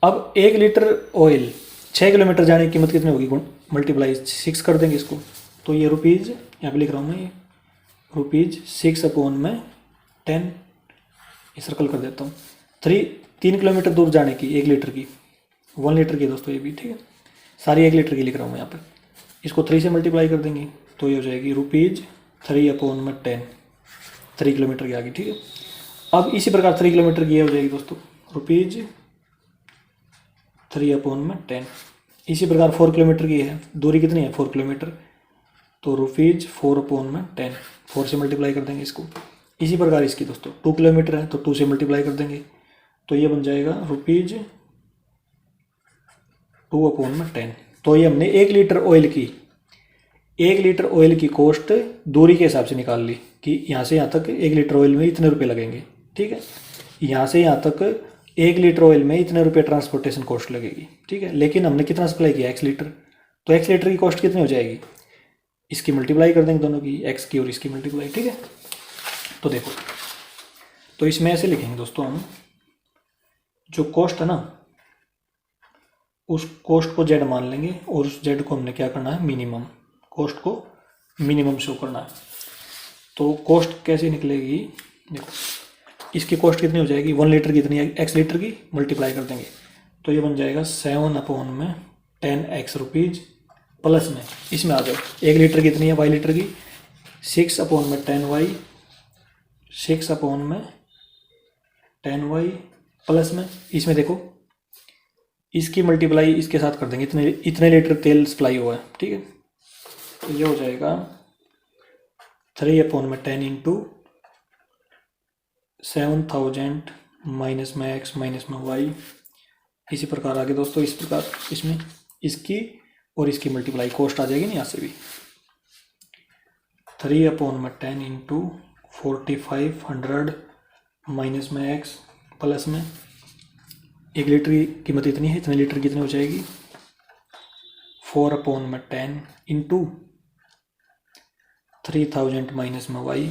अब 1 लीटर ऑयल 6 किलोमीटर जाने की कीमत कितनी होगी, मल्टीप्लाई 6 कर देंगे इसको, तो ये रुपीज़ यहाँ पे लिख रहा हूँ मैं, ये ₹6/10, ये सर्कल कर देता हूँ। 3 किलोमीटर दूर जाने की 1 लीटर की, 1 लीटर की दोस्तों ये भी, ठीक है, सारी 1 लीटर की लिख रहा हूँ मैं यहाँ पर। इसको 3 से मल्टीप्लाई कर देंगे तो ये हो जाएगी ₹3/10, 3 किलोमीटर की आ गई, ठीक है। अब इसी प्रकार 3 किलोमीटर की ये हो जाएगी दोस्तों ₹3/10। इसी प्रकार 4 किलोमीटर की है, दूरी कितनी है 4 किलोमीटर, तो ₹4/10, 4 से मल्टीप्लाई कर देंगे इसको। इसी प्रकार इसकी दोस्तों 2 किलोमीटर है तो 2 से मल्टीप्लाई कर देंगे तो ये बन जाएगा ₹2/10। तो ये हमने 1 लीटर ऑयल की कॉस्ट दूरी के हिसाब से निकाल ली कि यहाँ से यहाँ तक 1 लीटर ऑयल में इतने रुपए लगेंगे, ठीक है। यहाँ से यहाँ तक 1 लीटर ऑयल में इतने रुपए ट्रांसपोर्टेशन कॉस्ट लगेगी, ठीक है। लेकिन हमने कितना सप्लाई किया, x लीटर, तो x लीटर की कॉस्ट कितनी हो जाएगी, इसकी मल्टीप्लाई कर देंगे दोनों की, x की और इसकी मल्टीप्लाई, ठीक है। तो देखो, तो इसमें ऐसे लिखेंगे दोस्तों हम, जो कॉस्ट है ना उस कॉस्ट को z मान लेंगे और उस z को हमने क्या करना है, मिनिमम, कॉस्ट को मिनिमम शो करना है। तो कॉस्ट कैसे निकलेगी, देखो इसकी कॉस्ट कितनी हो जाएगी, 1 लीटर की कितनी है, x लीटर की, मल्टीप्लाई कर देंगे तो ये बन जाएगा 7/10x रुपीज़, प्लस में इसमें आ जाओ 1 लीटर कितनी है, y लीटर की, 6/10y, 6/10y, प्लस में इसमें देखो इसकी मल्टीप्लाई इसके साथ कर देंगे, इतने लीटर तेल सप्लाई हुआ है, ठीक है। तो ये हो जाएगा 3/10 इंटू 7000 माइनस में x माइनस में y। इसी प्रकार आगे दोस्तों, इस प्रकार इसमें इसकी और इसकी मल्टीप्लाई कॉस्ट आ जाएगी ना, यहाँ से भी 3/10 इंटू 4500 माइनस में x प्लस में 1 लीटर की कीमत इतनी है, इतने लीटर कितनी हो जाएगी, 4/10 इंटू 3000 माइनस में y।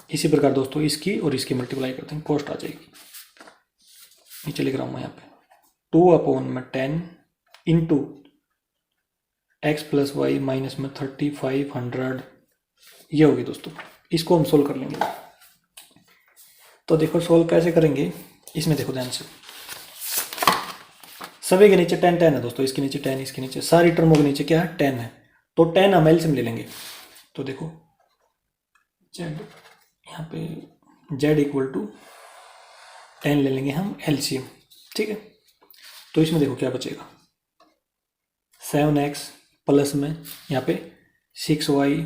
इसी प्रकार दोस्तों इसकी और इसकी मल्टीप्लाई करते हैं, कॉस्ट आ जाएगी, नीचे लिख रहा हूँ मैं यहाँ पे 2/10 into x plus y minus में 3500 ये होगी दोस्तों। इसको हम सोल्व कर लेंगे। तो देखो सोल्व कैसे करेंगे, इसमें देखो ध्यान से, सभी के नीचे 10 10 है दोस्तों, इसके नीचे 10, इसके नीचे सारी टर्मों के नीचे क्या है 10 है, तो 10 हम एलसीएम ले लेंगे। तो देखो जेड, यहाँ पे जेड इक्वल टू 10 ले लेंगे हम एलसीएम, ठीक है। तो इसमें देखो क्या बचेगा, 7x प्लस में यहाँ पे 6y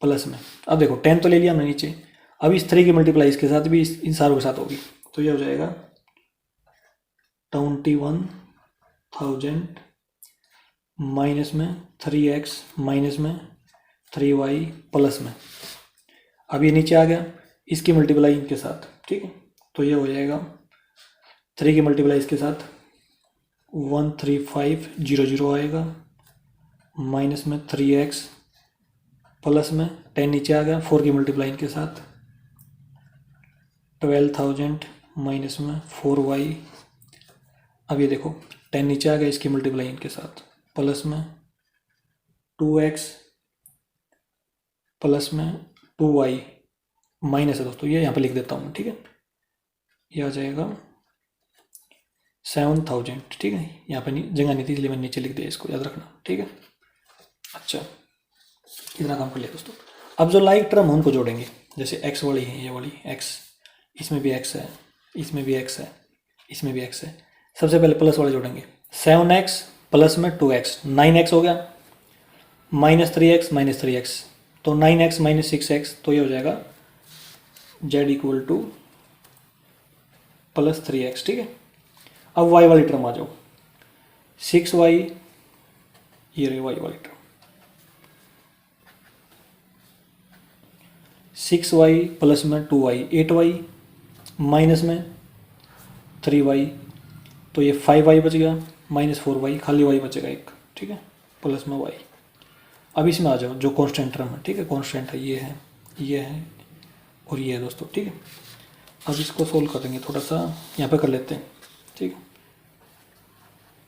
प्लस में, अब देखो 10 तो ले लिया हमने नीचे, अब इस 3 की मल्टीप्लाई इसके साथ भी इन सारों के साथ होगी, तो ये हो जाएगा 21,000 माइनस में 3x माइनस में 3y प्लस में, अब ये नीचे आ गया, इसकी मल्टीप्लाई इनके साथ, ठीक है। तो ये हो जाएगा 3 की मल्टीप्लाई इसके साथ 13500 आएगा, माइनस में 3x प्लस में 10 नीचे आ गया, 4 की मल्टीप्लाई इनके साथ 12,000 माइनस में 4y, अब ये देखो 10 नीचे आ गया, इसकी मल्टीप्लाई इनके साथ प्लस में 2x प्लस में 2y माइनस है दोस्तों, ये यहाँ पे लिख देता हूँ मैं, ठीक है। ये आ जाएगा 7,000, ठीक है। यहाँ पे जगह नहीं थी इसलिए मैंने नीचे लिख दिया, इसको याद रखना, ठीक है। अच्छा, इतना काम कर लिया दोस्तों। अब जो लाइक टर्म उनको जोड़ेंगे, जैसे x वाली है, ये वाली x, इसमें भी x है, इसमें भी x है, इसमें भी x है। सबसे पहले प्लस वाले जोड़ेंगे, 7x प्लस में 2x, 9x हो गया, माइनस 3x, तो 9x माइनस 6x, तो ये हो जाएगा z equal two plus 3x, ठीक है। अब y वाली टर्म आ जाओ, 6y, ये रही y वाली टर्म, 6y प्लस में 2y 8y माइनस में 3y, तो ये 5y बच गया, माइनस 4y, खाली y बचेगा एक, ठीक है, प्लस में y। अब इसमें आ जाओ जो कांस्टेंट टर्म है, ठीक है, कांस्टेंट है, ये है, ये है और ये है दोस्तों, ठीक है। अब इसको सोल्व करेंगे, थोड़ा सा यहाँ पे कर लेते हैं, ठीक है।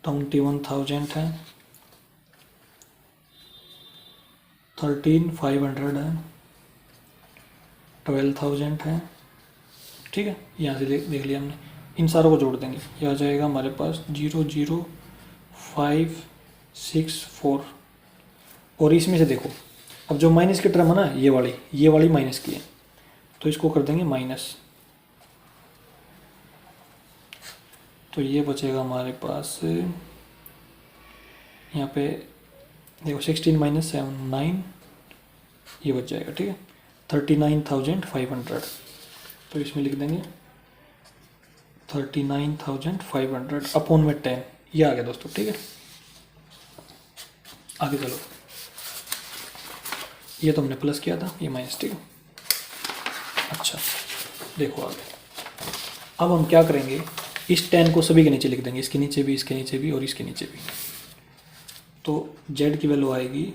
21,000 है, 13,500 है, 12,000 है, ठीक है। यहाँ से देख लिया हमने, इन सारों को जोड़ देंगे, ये आ जाएगा हमारे पास 00564, और इसमें से देखो अब जो माइनस की टर्म है ना, ये वाली माइनस की है, तो इसको कर देंगे माइनस, तो ये बचेगा हमारे पास यहाँ पे देखो 16 माइनस 7 9, ये बच जाएगा, ठीक है, 39,500, तो इसमें लिख देंगे 39,500 अपॉन में 10, ये आ गया दोस्तों, ठीक है। आगे चलो, ये तो हमने प्लस किया था, ये माइनस, ठीक है। अच्छा देखो आगे, अब हम क्या करेंगे, इस 10 को सभी के नीचे लिख देंगे, इसके नीचे भी, इसके नीचे भी और इसके नीचे भी। तो z की वैल्यू आएगी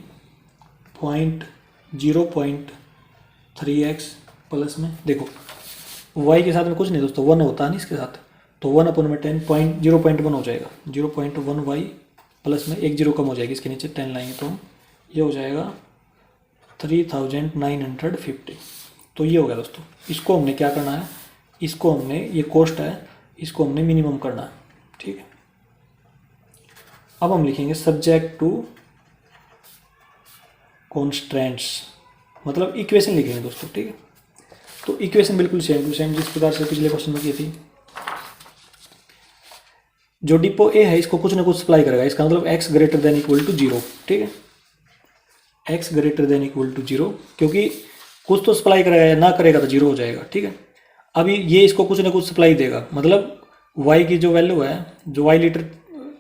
0.3x प्लस में, देखो y के साथ में कुछ नहीं दोस्तों, 1 होता है ना इसके साथ, तो 1 अपॉन में 10 0.1 हो जाएगा, 0.1y प्लस में 1 0 कम हो जाएगी, इसके नीचे 10 लाएंगे तो ये हो जाएगा 3,950। तो ये हो गया दोस्तों। इसको हमने क्या करना है, इसको हमने, ये कॉस्ट है, इसको हमने मिनिमम करना है, ठीक है। अब हम लिखेंगे सब्जेक्ट टू कॉन्स्ट्रेंट्स, मतलब इक्वेशन लिखेंगे दोस्तों, ठीक है। तो इक्वेशन बिल्कुल सेम टू सेम जिस प्रकार से पिछले क्वेश्चन में की थी। जो डिपो ए है इसको कुछ ना कुछ सप्लाई करेगा, इसका मतलब x greater than equal to 0, ठीक है, x greater than equal to 0, क्योंकि कुछ तो सप्लाई करेगा, ना करेगा तो 0 हो जाएगा, ठीक है। अभी ये इसको कुछ ना कुछ सप्लाई देगा, मतलब y की जो वैल्यू है, जो y लीटर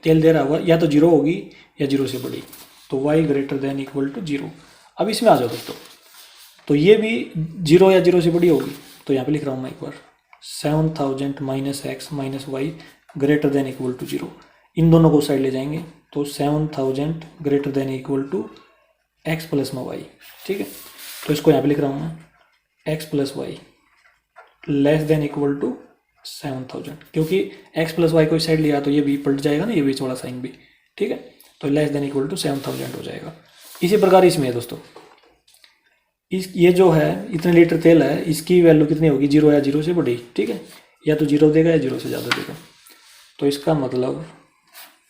तेल दे रहा होगा, या तो 0 होगी या 0 से बड़ी, तो y greater than equal to 0। अब इसमें आ जाओ दोस्तों, तो ये भी 0 या 0 से बड़ी होगी, तो यहाँ पे लिख रहा हूँ मैं एक बार, 7,000 minus x minus y greater than equal to 0, इन दोनों को साइड ले जाएंगे, तो 7,000 greater than equal to x plus में वाई, ठीक है। तो इसको यहाँ पे लिख रहा हूँ मैं, x plus y less than equal to 7,000, क्योंकि x प्लस वाई को साइड लिया तो ये भी पलट जाएगा ना, ये बीच वाला साइन भी, ठीक है। तो लेस देन इक्वल टू 7,000 हो जाएगा। इसी प्रकार इसमें है दोस्तों, इस ये जो है इतने लीटर तेल है, इसकी वैल्यू कितनी होगी, 0 या 0 से बड़ी, ठीक है, या तो 0 देगा या 0 से ज़्यादा देगा। तो इसका मतलब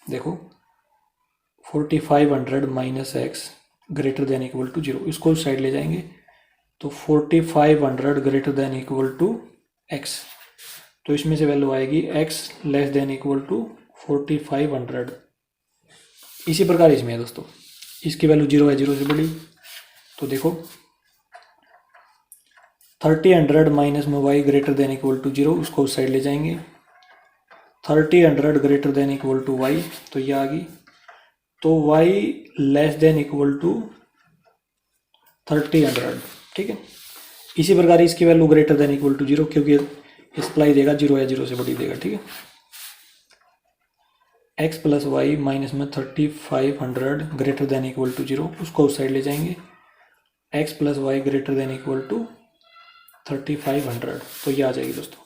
देखो 4500 minus x greater than equal to 0, इसको उस साइड ले जाएंगे तो 4500 greater than equal to x, तो इसमें से वैल्यू आएगी x less than equal to 4500। इसी प्रकार इसमें है दोस्तों, इसकी वैल्यू 0 है 0 से बड़ी, तो देखो 3000 माइनस में y greater than equal to 0, उसको उस साइड ले जाएंगे, 3000 greater than equal to y, तो ये आ गई, तो y less than equal to 3000, ठीक है। इसी प्रकार इसकी value greater than equal to 0, क्योंकि सप्लाई देगा 0 या 0 से बड़ी देगा, ठीक है। एक्स प्लस वाई माइनस में 3500 ग्रेटर देन इक्वल टू 0, उसको उस साइड ले जाएंगे, x plus y greater than equal to 3500, तो ये आ जाएगी दोस्तों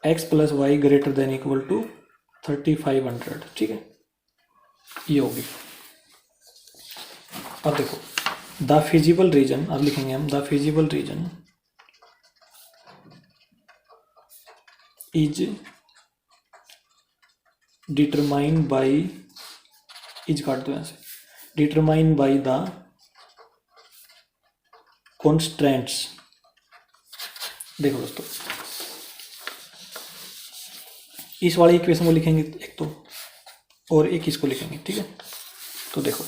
x plus y greater than equal to 3500, ठीक है, ये होगी। अब देखो द फिजिबल रीजन, अब लिखेंगे हम the feasible reason is determined by, is काट दो यहाँ से, डिटरमाइंड बाई द कॉन्स्ट्रेंट्स। देखो दोस्तों इस वाली इक्वेशन को लिखेंगे एक तो, और एक इसको लिखेंगे, ठीक है। तो देखो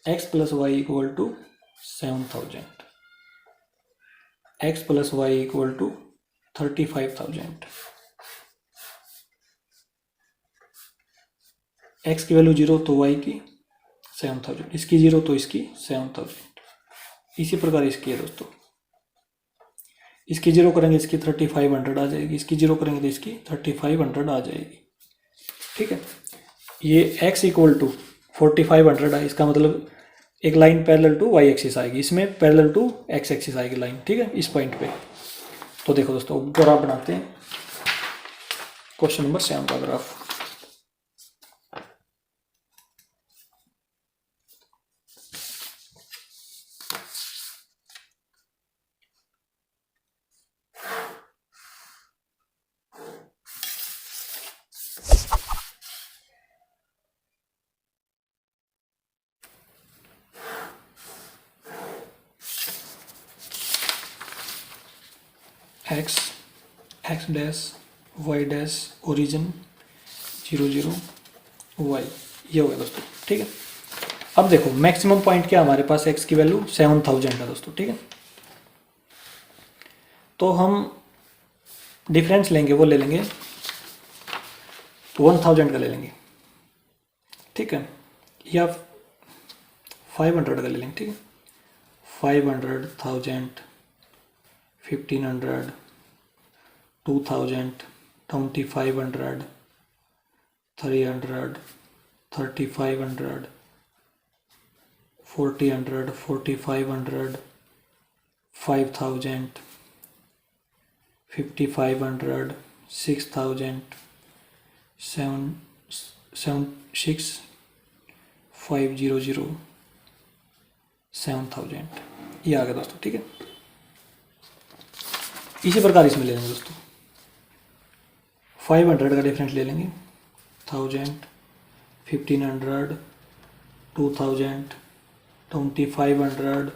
x plus y equal to 7000, x plus y equal to 35,000, x की वैल्यू 0 तो वाई की 7000, इसकी 0 तो इसकी 7000। इसी प्रकार इसकी है दोस्तों, इसकी 0 करेंगे इसकी 3500 आ जाएगी, इसकी 0 करेंगे तो इसकी 3500 आ जाएगी, ठीक है। ये x इक्वल टू 4500 है, इसका मतलब एक line parallel to y axis आएगी, इसमें पैरेलल टू एक्स एक्सिस आएगी लाइन, ठीक है, इस पॉइंट पे। तो देखो दोस्तों ग्राफ बनाते हैं, क्वेश्चन नंबर 7 का graph. X x dash y dash origin 0 0 y, ये हो गया दोस्तों, ठीक है। अब देखो मैक्सिमम पॉइंट क्या हमारे पास, एक्स की वैल्यू 7000 है दोस्तों, ठीक है। तो हम डिफरेंस लेंगे, वो ले लेंगे 1000 का ले लेंगे, ठीक है, या 500 का ले लेंगे, ठीक है। 500 1000 1500 2000 2500 300 3500 4000 4500 5000 5500 6000 7 500 7000, ये आ गया दोस्तों, ठीक है। इसी प्रकार इसमें ले लेंगे दोस्तों, 500 का डिफरेंस ले लेंगे, 1000 1500 2000 2500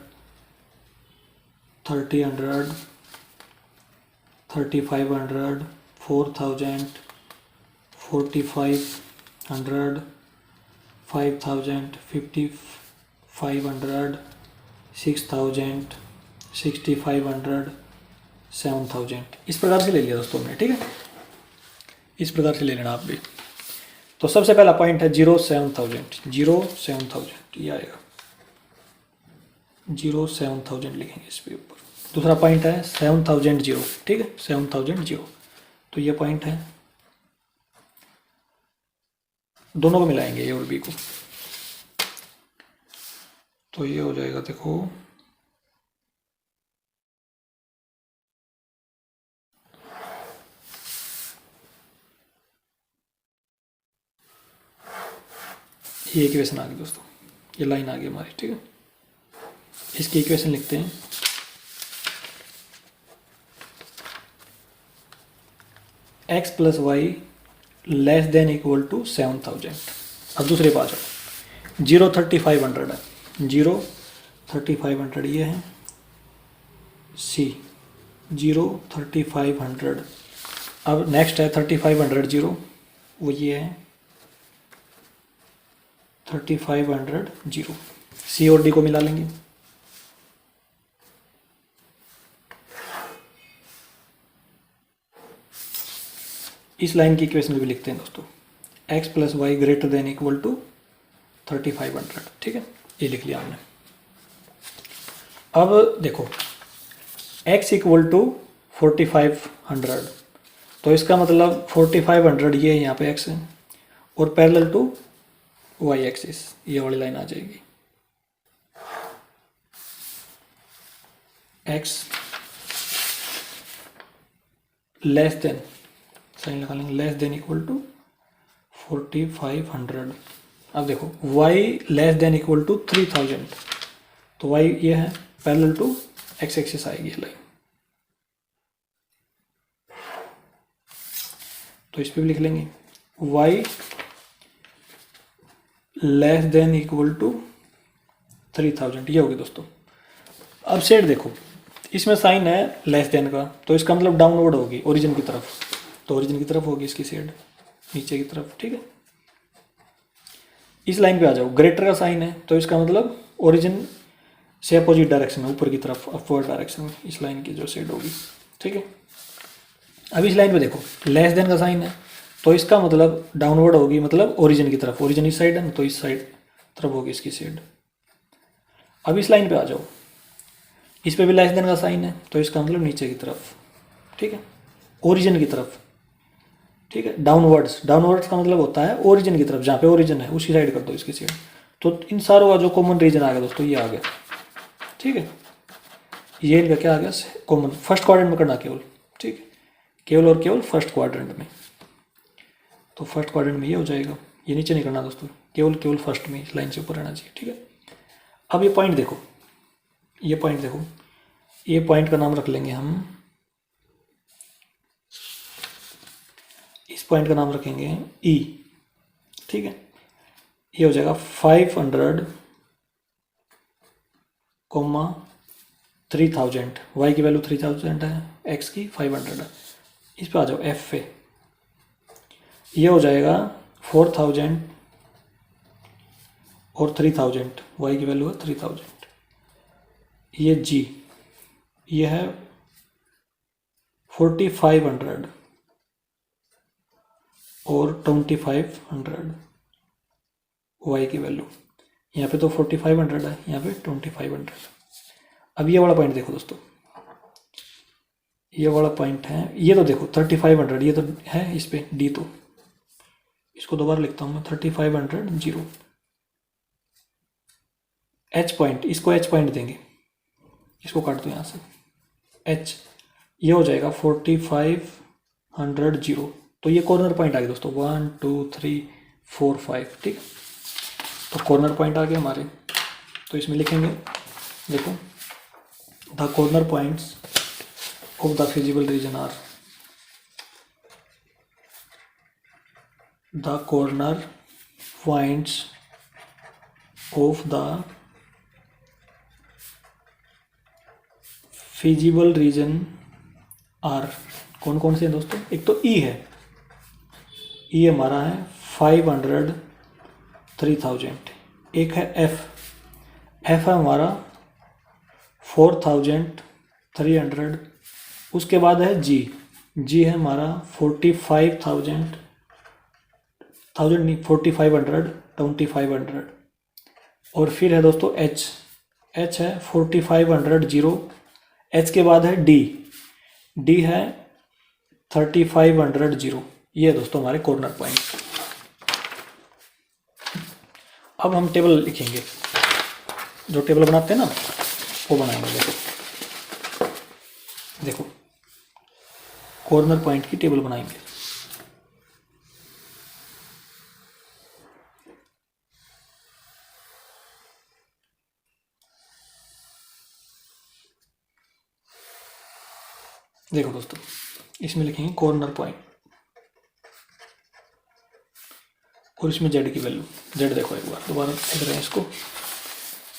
300 3500 4000 4500 5000 5500 6000 6500 7000, इस प्रकार से ले लिया दोस्तों हमने, ठीक है। इस प्रकार से ले लेना आप भी। तो सबसे पहला पॉइंट है 07000, ये आएगा 07000 लिखेंगे इस पे ऊपर। दूसरा पॉइंट है 7000, ठीक है, 7000, तो ये पॉइंट है, दोनों को मिलाएंगे ए और बी को, तो ये हो जाएगा देखो ये इक्वेशन आ गई दोस्तों, ये लाइन आ गई हमारी, ठीक है। इसकी इक्वेशन लिखते हैं, x plus y less than equal to 7000। अब दूसरे पास जाओ, 03500 है, 03500 ये है सी, 03500। अब नेक्स्ट है 3500 जीरो, वो ये है 3500 जीरो। सी और डी को मिला लेंगे, इस लाइन की इक्वेशन भी लिखते हैं दोस्तों, x plus y greater than equal to 3500, ठीक है, ये लिख लिया हमने। अब देखो x इक्वल टू 4500, तो इसका मतलब 4500 ये यहाँ पे x है, और पैरेलल टू y एक्सिस ये वाली लाइन आ जाएगी, x लेस देन, साइन लगा लेंगे, लेस देन इक्वल टू 4500। अब देखो y less than equal to 3000, तो y ये है पैरेलल टू x एक्सिस आएगी लाइन, तो इस पे भी लिख लेंगे y less than equal to 3000, ये होगी दोस्तों। अब सेट देखो, इसमें साइन है लेस देन का, तो इसका मतलब डाउनवर्ड होगी ओरिजिन की तरफ, तो ओरिजिन की तरफ होगी इसकी सेड नीचे की तरफ, ठीक है। इस लाइन पे आ जाओ, ग्रेटर का साइन है, तो इसका मतलब ओरिजिन से अपोजिट डायरेक्शन में, ऊपर की तरफ अपवर्ड डायरेक्शन में इस लाइन की जो सेड होगी, ठीक है। अब इस लाइन पे देखो लेस देन का साइन है, तो इसका मतलब डाउनवर्ड होगी, मतलब ओरिजिन की तरफ, ओरिजिन इस साइड है ना, तो इस साइड तरफ होगी इसकी सेड। अब इस लाइन पे आ जाओ, इस पे भी लेस देन का साइन है, तो इसका मतलब नीचे की तरफ, ठीक है, ओरिजिन की तरफ, ठीक है। डाउनवर्ड्स, डाउनवर्ड्स का मतलब होता है ओरिजिन की तरफ, जहाँ पे ओरिजिन है उसी साइड कर दो इसकी साइड। तो इन सारों का जो कॉमन रीजन आ गया दोस्तों, ये आ गया, ठीक है। ये इनका क्या आ गया कॉमन, फर्स्ट क्वाड्रेंट में करना केवल, ठीक है, केवल और केवल फर्स्ट क्वाड्रेंट में। तो फर्स्ट क्वाड्रेंट में ये हो जाएगा, ये नीचे नहीं करना दोस्तों, केवल केवल फर्स्ट में इस लाइन से ऊपर रहना चाहिए, ठीक है। अब ये पॉइंट देखो, ये पॉइंट देखो, ये पॉइंट का नाम रख लेंगे हम, इस पॉइंट का नाम रखेंगे E, ठीक है। ये हो जाएगा 500, 3000, y की वैल्यू 3000 है, x की 500 है। इस पे आ जाओ f पे, ये हो जाएगा 4000 और 3000, y की वैल्यू है 3000। ये g, ये है 4500 और 2500, y की वैल्यू, यहाँ पे तो 4500 है, यहाँ पे 2500। अब ये वाला पॉइंट देखो दोस्तों, ये वाला पॉइंट है, ये तो देखो 3500, ये तो है इस पे d, तो इसको दोबारा लिखता हूँ मैं, 3500 जीरो, h पॉइंट, इसको h पॉइंट देंगे, इसको काट दो यहाँ से h, ये हो जाएगा 4500 जीरो, तो ये कॉर्नर पॉइंट आ गया दोस्तों, 1 2 3 4 5, ठीक है। तो कॉर्नर पॉइंट आ गया हमारे, तो इसमें लिखेंगे, देखो the corner points of the feasible region are, the corner points of the feasible region are, कौन कौन से हैं दोस्तों, एक तो E है, E हमारा है 500 3000, एक है F है हमारा 4300, उसके बाद है G है हमारा 45,000 नहीं 4500 2500, और फिर है दोस्तों H है 4500 जीरो, H के बाद है D है 3500 जीरो। ये है दोस्तों हमारे कॉर्नर पॉइंट। अब हम टेबल लिखेंगे, जो टेबल बनाते हैं ना वो बनाएंगे। देखो कॉर्नर पॉइंट की टेबल बनाएंगे। देखो दोस्तों, इसमें लिखेंगे कॉर्नर पॉइंट और इसमें जेड की वैल्यू, जेड देखो एक बार दोबारा लिख रहे हैं इसको,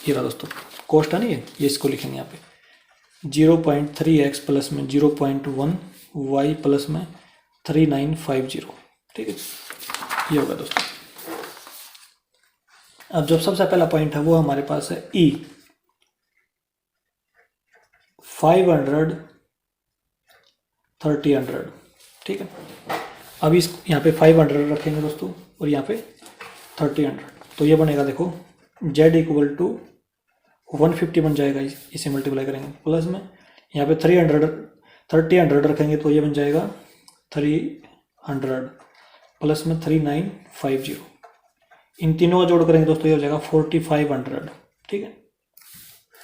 ये रहा दोस्तों कोस्ट है ना ये इसको लिखेंगे यहाँ पे 0.3x प्लस में 0.1 y प्लस में 3950, ठीक है, ये होगा दोस्तों। अब जो सबसे पहला पॉइंट है वो हमारे पास है E 500 3000, ठीक है। अब इस यहाँ पे 500 रखेंगे दोस्तों और यहाँ पे 3000, तो ये बनेगा देखो z इक्वल टू 150 बन जाएगा, इसे मल्टीप्लाई करेंगे प्लस में यहाँ पे 3000 रखेंगे तो ये बन जाएगा 300 प्लस में 3950, इन तीनों का जोड़ करेंगे दोस्तों ये हो जाएगा 4500, ठीक है।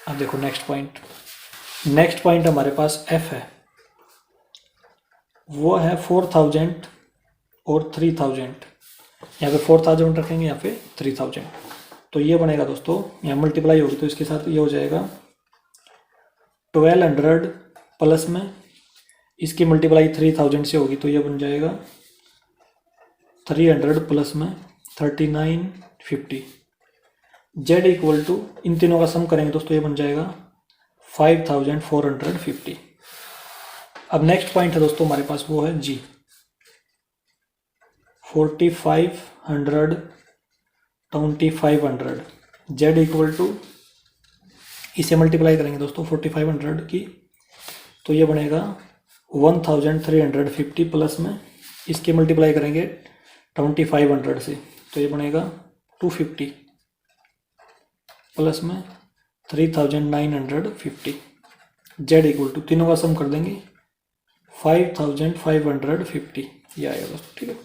अब देखो नेक्स्ट पॉइंट हमारे पास F है, वो है 4000 और 3000, यहाँ पे 4000 रखेंगे यहाँ पे 3000, तो ये बनेगा दोस्तों, यहाँ मल्टीप्लाई होगी तो इसके साथ ये हो जाएगा 1200 प्लस में इसकी मल्टीप्लाई 3000 से होगी तो ये बन जाएगा 300 प्लस में 3950, z इक्वल टू इन तीनों का सम करेंगे दोस्तों ये बन जाएगा 5450। अब नेक्स्ट पॉइंट है दोस्तों हमारे पास वो है G 4500 2500, z इक्वल टू इसे मल्टीप्लाई करेंगे दोस्तों 4500 की तो ये बनेगा 1350 प्लस में इसके मल्टीप्लाई करेंगे 2500 से तो ये बनेगा 250 प्लस में 3950, z इक्वल टू तीनों का सम कर देंगे 5550, ये आएगा दोस्तों, ठीक है।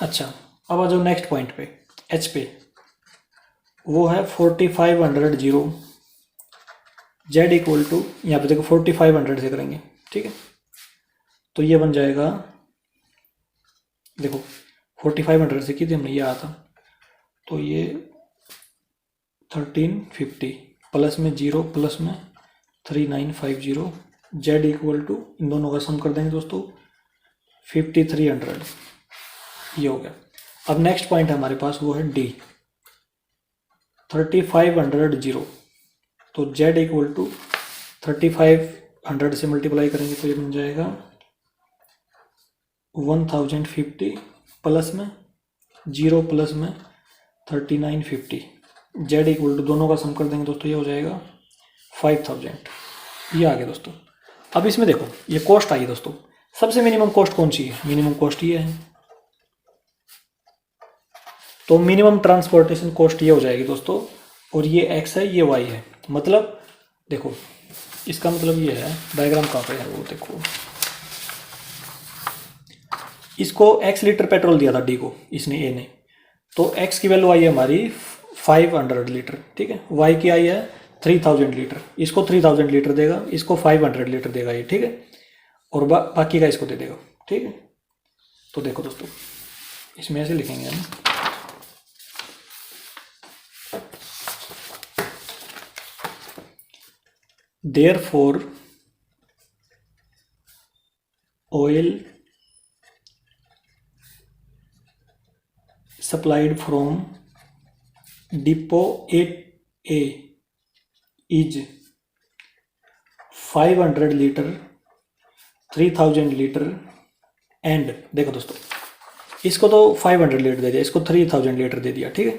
अच्छा, अब आ जाओ नेक्स्ट पॉइंट पे H पे, वो है 4500 z इक्वल टू यहाँ पे देखो 4500 से करेंगे, ठीक है, तो ये बन जाएगा देखो 4500 से कितने हमने ये आया था तो ये 1350 प्लस में 0 प्लस में 3950, z इक्वल टू इन दोनों का सम कर देंगे दोस्तों 5300, ये हो गया। अब नेक्स्ट पॉइंट है हमारे पास वो है D 3500 तो z इक्वल टू 3500 से मल्टीप्लाई करेंगे तो ये बन जाएगा 1050 प्लस में 0 प्लस में 3950, z इक्वल टू दोनों का सम कर देंगे दोस्तों ये हो जाएगा 5000, ये आ गया दोस्तों। अब इसमें देखो ये कॉस्ट आई दोस्तों, सबसे मिनिमम कॉस्ट कौन सी है, मिनिमम कॉस्ट ये है, तो मिनिमम ट्रांसपोर्टेशन कॉस्ट ये हो जाएगी दोस्तों, और ये x है ये y है, मतलब देखो इसका मतलब ये है, डायग्राम कहाँ पे है वो देखो, इसको x लीटर पेट्रोल दिया था D को इसने A ने, तो x की वैल्यू आई है हमारी 500 लीटर, ठीक है, y की आई है 3000 लीटर, इसको 3000 लीटर देगा, इसको 500 लीटर देगा ये, ठीक है, और बाकी का इसको दे देगा, ठीक है। तो देखो दोस्तों इसमें ऐसे लिखेंगे हम, therefore oil supplied from depot 8A is 500 litre 3000 litre and देखो दोस्तों इसको तो 500 लीटर दे दिया, इसको 3000 लीटर दे दिया, ठीक है,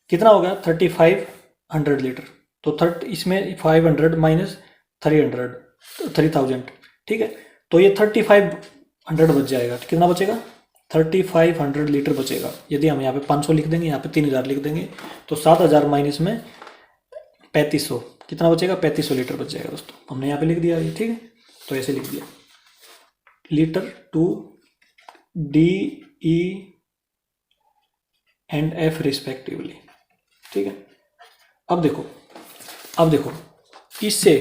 कितना हो गया 3500 लीटर, तो इसमें 500 माइनस 3000, ठीक है, तो ये 3500 बच जाएगा, कितना बचेगा 3500 लीटर बचेगा। यदि हम यहाँ पे 500 लिख देंगे, यहाँ पे 3000 लिख देंगे तो 7000 माइनस में 3500, कितना बचेगा 3500 लीटर बच जाएगा दोस्तों, हमने यहाँ पे लिख दिया ये, ठीक है, तो ऐसे लिख दिया litre to D E and F respectively, ठीक है। अब देखो इससे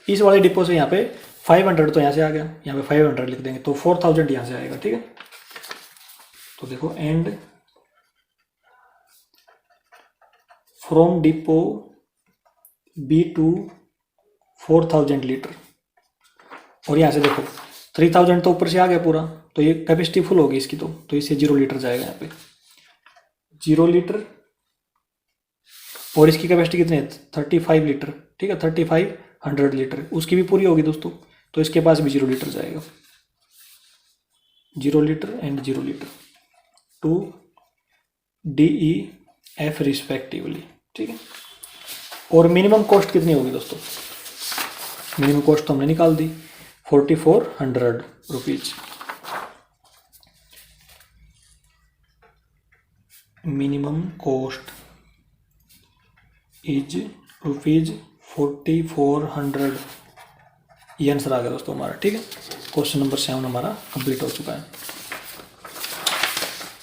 इस वाले डिपो से यहाँ पे 500 तो यहाँ से आ गया, यहाँ पे 500 लिख देंगे तो 4000 यहाँ से आएगा, ठीक है। तो देखो and from depot B to 4000 litre, और यहाँ से देखो 3000 तो ऊपर से आ गया पूरा, तो ये कैपेसिटी फुल होगी इसकी, तो इसे 0 लीटर जाएगा यहाँ पे 0 लीटर। और इसकी कैपेसिटी कितनी है 35 लीटर, ठीक है 3500 लीटर, उसकी भी पूरी होगी दोस्तों, तो इसके पास भी 0 लीटर जाएगा, 0 litre and 0 litre to DEF respectively, ठीक है। और मिनिमम कॉस्ट कितनी होगी दोस्तों, मिनिमम कॉस्ट तो हमने निकाल दी 4400 rupees, minimum cost is rupees 4400, ये आंसर आ गया दोस्तों हमारा, ठीक है। क्वेश्चन नंबर 7 हमारा कंप्लीट हो चुका है।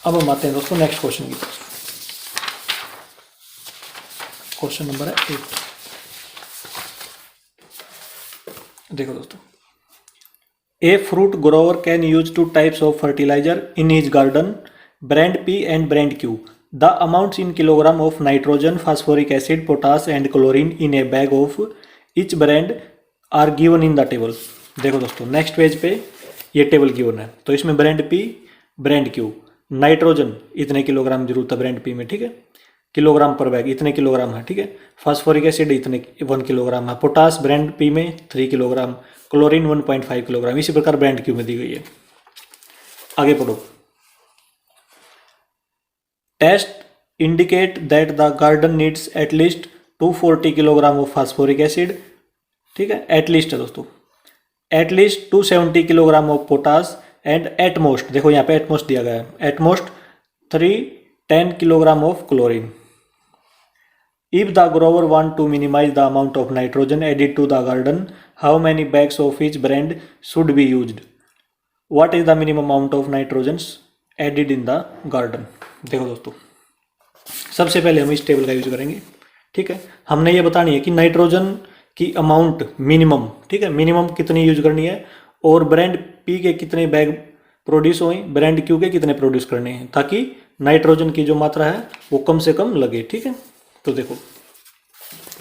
अब हम आते हैं दोस्तों नेक्स्ट क्वेश्चन की तरफ। क्वेश्चन नंबर है 8। देखो दोस्तों, a fruit grower can use 2 types of fertiliser in his garden, brand P and brand Q. The amounts in kilogram of nitrogen, phosphoric acid, potash and chlorine in a bag of each brand are given in the table. देखो दोस्तों next page पे ये table given है, तो इसमें brand P, brand Q, nitrogen इतने kilogram जरूरत है ब्रांड P में, ठीक है, किलोग्राम पर बैग इतने किलोग्राम है, ठीक है। फास्फोरिक एसिड इतने 1 किलोग्राम है, पोटास ब्रांड P में 3 किलोग्राम, क्लोरीन 1.5 किलोग्राम, इसी प्रकार ब्रांड Q में दी गई है। आगे पढ़ो। Test indicate that the garden needs at least 240 kilogram of phosphoric acid, ठीक है, एटलीस्ट है दोस्तों, at least 270 kilogram of potash and at most, देखो यहाँ पे एटमोस्ट दिया गया है, at most 310 kilogram of chlorine. If the grower want to minimize the amount of nitrogen added to the garden, how many bags of each brand should be used? What is the minimum amount of nitrogen added in the garden? देखो दोस्तों, सबसे पहले हम इस table का use करेंगे, ठीक है। हमने ये बतानी है कि नाइट्रोजन की अमाउंट मिनिमम, ठीक है, मिनिमम कितनी यूज करनी है, और ब्रांड P के कितने बैग प्रोड्यूस हुए, ब्रांड Q के कितने प्रोड्यूस करने हैं, ताकि नाइट्रोजन की जो मात्रा है वो कम से कम लगे, ठीक है। तो देखो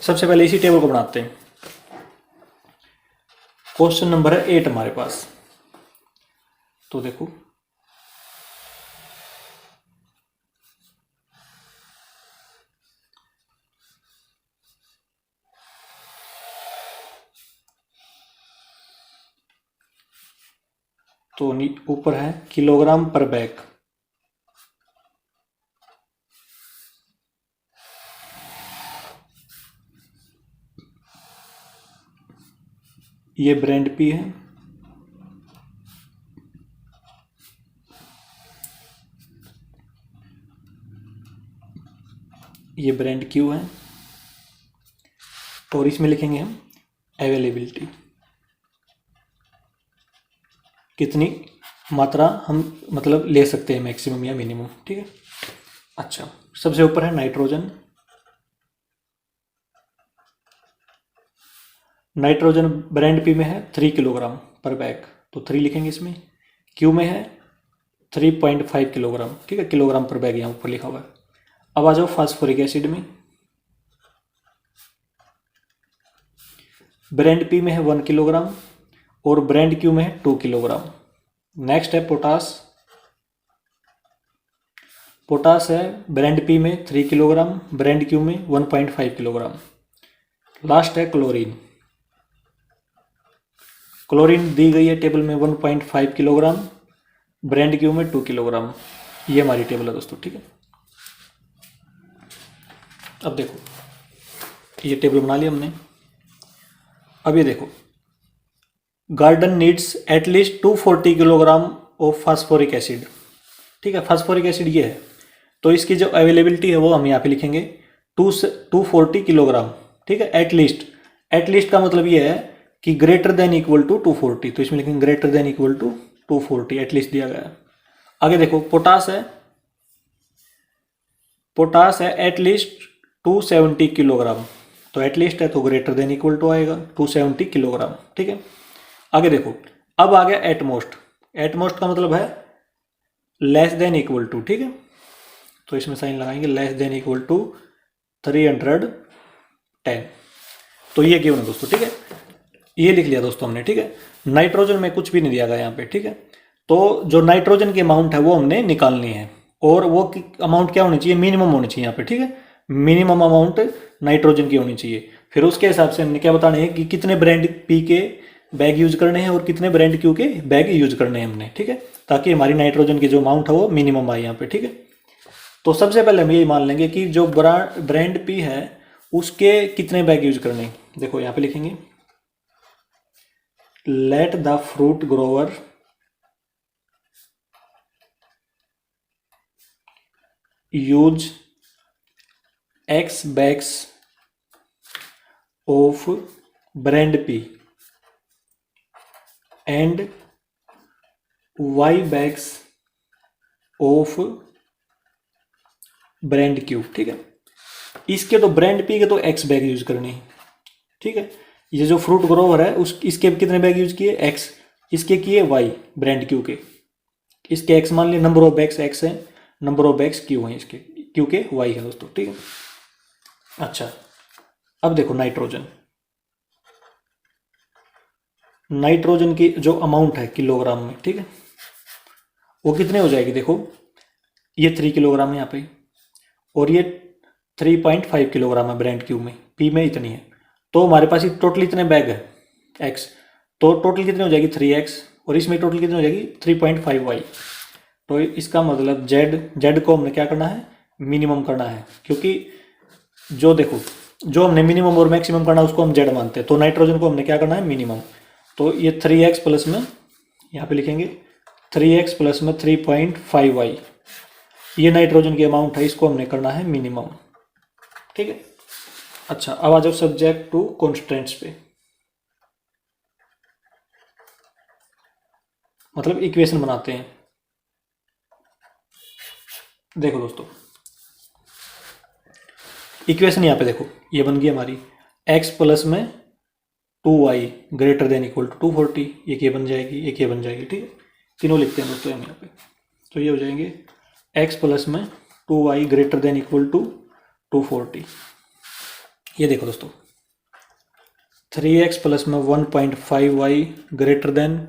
सबसे पहले इसी टेबल को बनाते हैं। क्वेश्चन नंबर है 8 हमारे पास। तो देखो तो ऊपर है किलोग्राम पर बैग, ये ब्रांड P है, ये ब्रांड Q है, और इसमें लिखेंगे हम अवेलेबिलिटी, कितनी मात्रा हम मतलब ले सकते हैं मैक्सिमम या मिनिमम, ठीक है। अच्छा, सबसे ऊपर है नाइट्रोजन, नाइट्रोजन ब्रांड P में है 3 किलोग्राम पर बैग, तो 3 लिखेंगे इसमें। Q में है 3.5 किलोग्राम, ठीक है, किलोग्राम पर बैग यहाँ ऊपर लिखा हुआ है। अब आ जाओ फास्फोरिक एसिड में, ब्रांड P में है 1 किलोग्राम और ब्रांड Q में है 2 किलोग्राम। नेक्स्ट है पोटास, पोटास है ब्रांड P में 3 किलोग्राम, ब्रांड Q में 1.5 किलोग्राम। लास्ट है क्लोरीन, क्लोरीन दी गई है टेबल में 1.5 किलोग्राम, ब्रांड Q में 2 किलोग्राम। ये हमारी टेबल है दोस्तों, ठीक है। अब देखो ये टेबल बना लिया हमने। अब ये देखो, garden needs at least 240 kilogram of phosphoric acid, ठीक है, फास्फोरिक एसिड ये है, तो इसकी जो अवेलेबिलिटी है वो हम यहाँ पे लिखेंगे 240 किलोग्राम, ठीक है, एटलीस्ट। एटलीस्ट का मतलब ये है कि ग्रेटर देन इक्वल टू 240, तो इसमें लिखेंगे greater than equal to 240, at least दिया गया है। आगे देखो पोटास है, पोटास है एटलीस्ट 270 किलोग्राम, तो एटलीस्ट है तो ग्रेटर देन इक्वल टू आएगा 270 किलोग्राम, ठीक है। आगे देखो, अब आ गया एटमोस्ट, एटमोस्ट का मतलब है लेस देन इक्वल टू, ठीक है, तो इसमें साइन लगाएंगे लेस देन इक्वल टू 310, तो ये गिवन है दोस्तों, ठीक है। ये लिख लिया दोस्तों हमने, ठीक है। नाइट्रोजन में कुछ भी नहीं दिया गया यहाँ पे, ठीक है। तो जो नाइट्रोजन की अमाउंट है वो हमने निकालनी है, और वो अमाउंट क्या होनी चाहिए, मिनिमम होनी चाहिए यहाँ पे, ठीक है। मिनिमम अमाउंट नाइट्रोजन की होनी चाहिए। फिर उसके हिसाब से हमने क्या बताना है कि कितने ब्रांड पी के बैग यूज करने हैं और कितने ब्रांड क्यू के बैग यूज करने हैं हमने, ठीक है, ताकि हमारी नाइट्रोजन की जो अमाउंट है वो मिनिमम आए यहाँ पे, ठीक है। तो सबसे पहले हम ये मान लेंगे कि जो ब्रांड पी है उसके कितने बैग यूज करने हैं। देखो यहाँ पे लिखेंगे, let the fruit Grover use X bags of brand P and Y bags of brand Q, ठीक है। इसके तो ब्रांड P के तो X बैग यूज करने हैं, ठीक है। ये जो फ्रूट ग्रोवर है उस इसके कितने बैग यूज किए, X, इसके किए Y ब्रांड Q के, इसके X मान लिया, नंबर ऑफ बैग्स X है, नंबर ऑफ बैग्स Q हैं, इसके Q के Y है दोस्तों, ठीक है। अच्छा, अब देखो नाइट्रोजन की जो अमाउंट है किलोग्राम में, ठीक है, वो कितने हो जाएगी। देखो ये 3 किलोग्राम है यहाँ पे, और ये 3.5 किलोग्राम है ब्रांड क्यू में, पी में इतनी है। तो हमारे पास टोटल इतने बैग है एक्स, तो टोटल कितनी हो जाएगी 3x, और इसमें टोटल कितनी हो जाएगी 3.5y। तो इसका मतलब जेड को हमने क्या करना है, मिनिमम करना है, क्योंकि जो देखो जो हमने मिनिमम और मैक्सिमम करना है उसको हम जेड मानते हैं, तो नाइट्रोजन को हमने क्या करना है, मिनिमम। तो ये 3x प्लस में यहाँ पे लिखेंगे 3x प्लस में 3.5y, ये नाइट्रोजन की अमाउंट है, इसको हमने करना है मिनिमम, ठीक है। अच्छा, अब आ जाओ सब्जेक्ट टू कॉन्स्टेंट्स पे, मतलब इक्वेशन बनाते हैं। देखो दोस्तों इक्वेशन यहाँ पे देखो, ये बन गई हमारी x प्लस में 2y greater than equal to 240, एक ये बन जाएगी, एक ये बन जाएगी, ठीक है। तीनों लिखते हैं दोस्तों हम यहाँ पे, तो ये हो जाएंगे x प्लस में 2y greater than equal to 240। ये देखो दोस्तों 3x प्लस में 1.5y greater than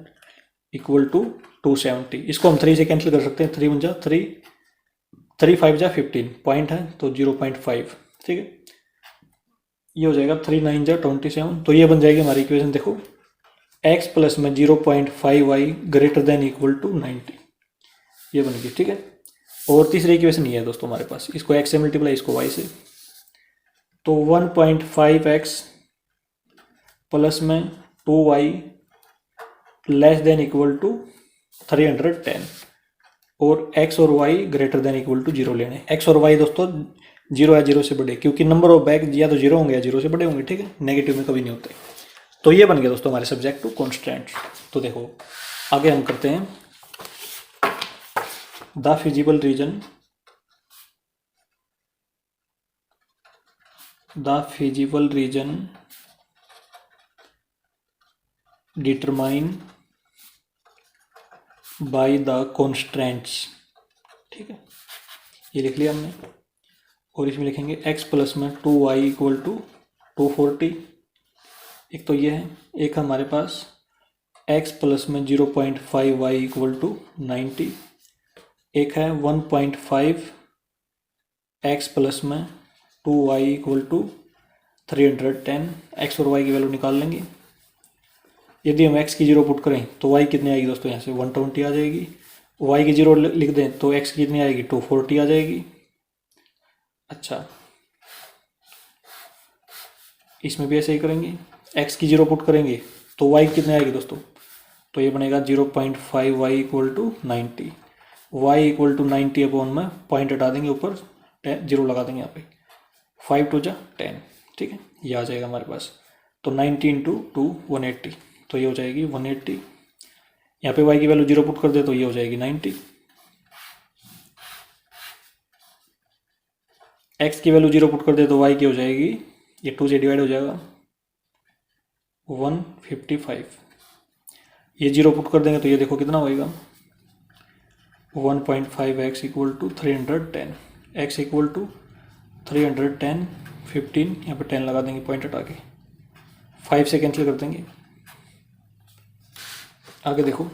equal to 270, इसको हम 3 से कैंसिल कर सकते हैं, 3 1 जा 3, 3 5 जा 15, पॉइंट है तो 0.5, ठीक है। ये हो जाएगा 3 9 जा 27, तो ये बन जाएगी हमारी इक्वेशन। देखो x प्लस में 0.5y greater than equal to 90, ये बन गई, ठीक है। और तीसरी इक्वेशन ये है दोस्तों हमारे पास, इसको x से मल्टीप्लाई, इसको y से, तो 1.5x प्लस में 2y less than equal to 310, और x और y greater than equal to 0 लेने। x और y दोस्तों 0 या 0 से बड़े, क्योंकि नंबर ऑफ बैग या तो 0 होंगे या 0 से बड़े होंगे, ठीक है, नेगेटिव में कभी नहीं होते। तो ये बन गया दोस्तों हमारे सब्जेक्ट टू कॉन्स्टेंट। तो देखो आगे हम करते हैं the feasible reason determine by the constants, ठीक है, ये लिख लिया हमने। और इसमें लिखेंगे x प्लस में 2y इक्वल टू 240, एक तो ये है, एक हमारे पास x प्लस में 0.5y इक्वल टू 90, एक है 1.5 x प्लस में 2y इक्वल टू 310। x और y की वैल्यू निकाल लेंगे। यदि हम x की 0 पुट करें तो y कितनी आएगी दोस्तों, यहाँ से 120 आ जाएगी। y की 0 लिख दें तो x कितनी आएगी, 240 आ जाएगी। अच्छा, इसमें भी ऐसे ही करेंगे, x की 0 पुट करेंगे तो y कितने आएगी दोस्तों, तो ये बनेगा 0.5y equal to 90, y equal to 90 upon में पॉइंट हटा देंगे, ऊपर 0 लगा देंगे यहाँ पे, 5 2 जा 10, ठीक है, ये आ जाएगा हमारे पास। तो 90 इंटू 2 180, तो ये हो जाएगी 180। यहाँ पे y की वैल्यू 0 पुट कर दे तो ये हो जाएगी 90, x की वैल्यू 0 पुट कर दे तो y की हो जाएगी, ये 2 से डिवाइड हो जाएगा 155, ये 0 पुट कर देंगे तो ये देखो कितना होएगा 1.5x equal to 310, x equal to 310 15, यहाँ पे 10 लगा देंगे पॉइंट हटा के, 5 से कैंसिल कर देंगे आगे देखो,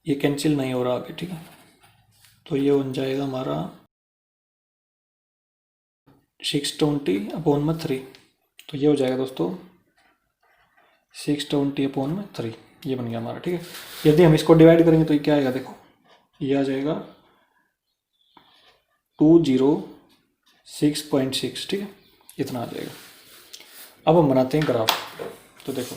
ये कैंसिल नहीं हो रहा आगे, ठीक है। तो ये बन जाएगा हमारा 620/3। तो ये हो जाएगा दोस्तों 620/3, ये बन गया हमारा, ठीक है। यदि हम इसको डिवाइड करेंगे तो ये क्या आएगा, देखो ये आ जाएगा 206.6, ठीक है, इतना आ जाएगा। अब हम बनाते हैं ग्राफ। तो देखो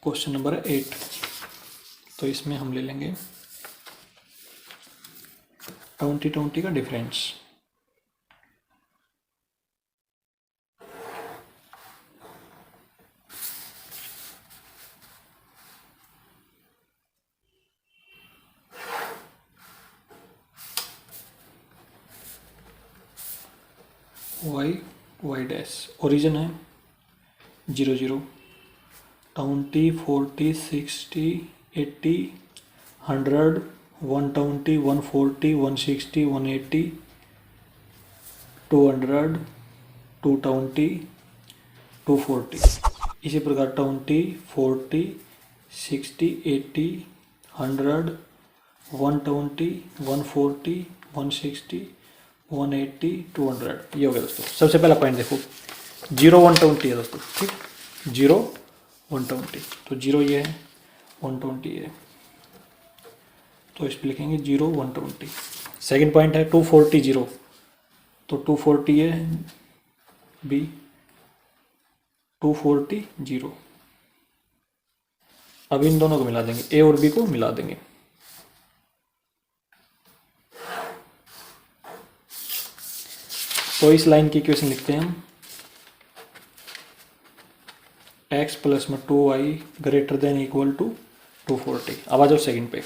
क्वेश्चन नंबर 8, तो इसमें हम ले लेंगे 20 का डिफरेंस। y डैश ओरिजिन है 0 0, 20 40 60 80 100 120 140 160 180 200 220 240। इसी प्रकार 20 40 60 80 100 120 140 160 180 200, ये हो गया दोस्तों। सबसे पहला पॉइंट देखो 0 120 है दोस्तों, ठीक, 0 120, तो 0 ये है 120 ये है, तो इस पर लिखेंगे 0 120। सेकेंड पॉइंट है 240 0, तो 240 है बी 240 0। अब इन दोनों को मिला देंगे, ए और बी को मिला देंगे। तो इस लाइन की इक्वेशन लिखते हैं हम x प्लस में 2y greater than equal to 240। अब आ जाओ सेकेंड पे,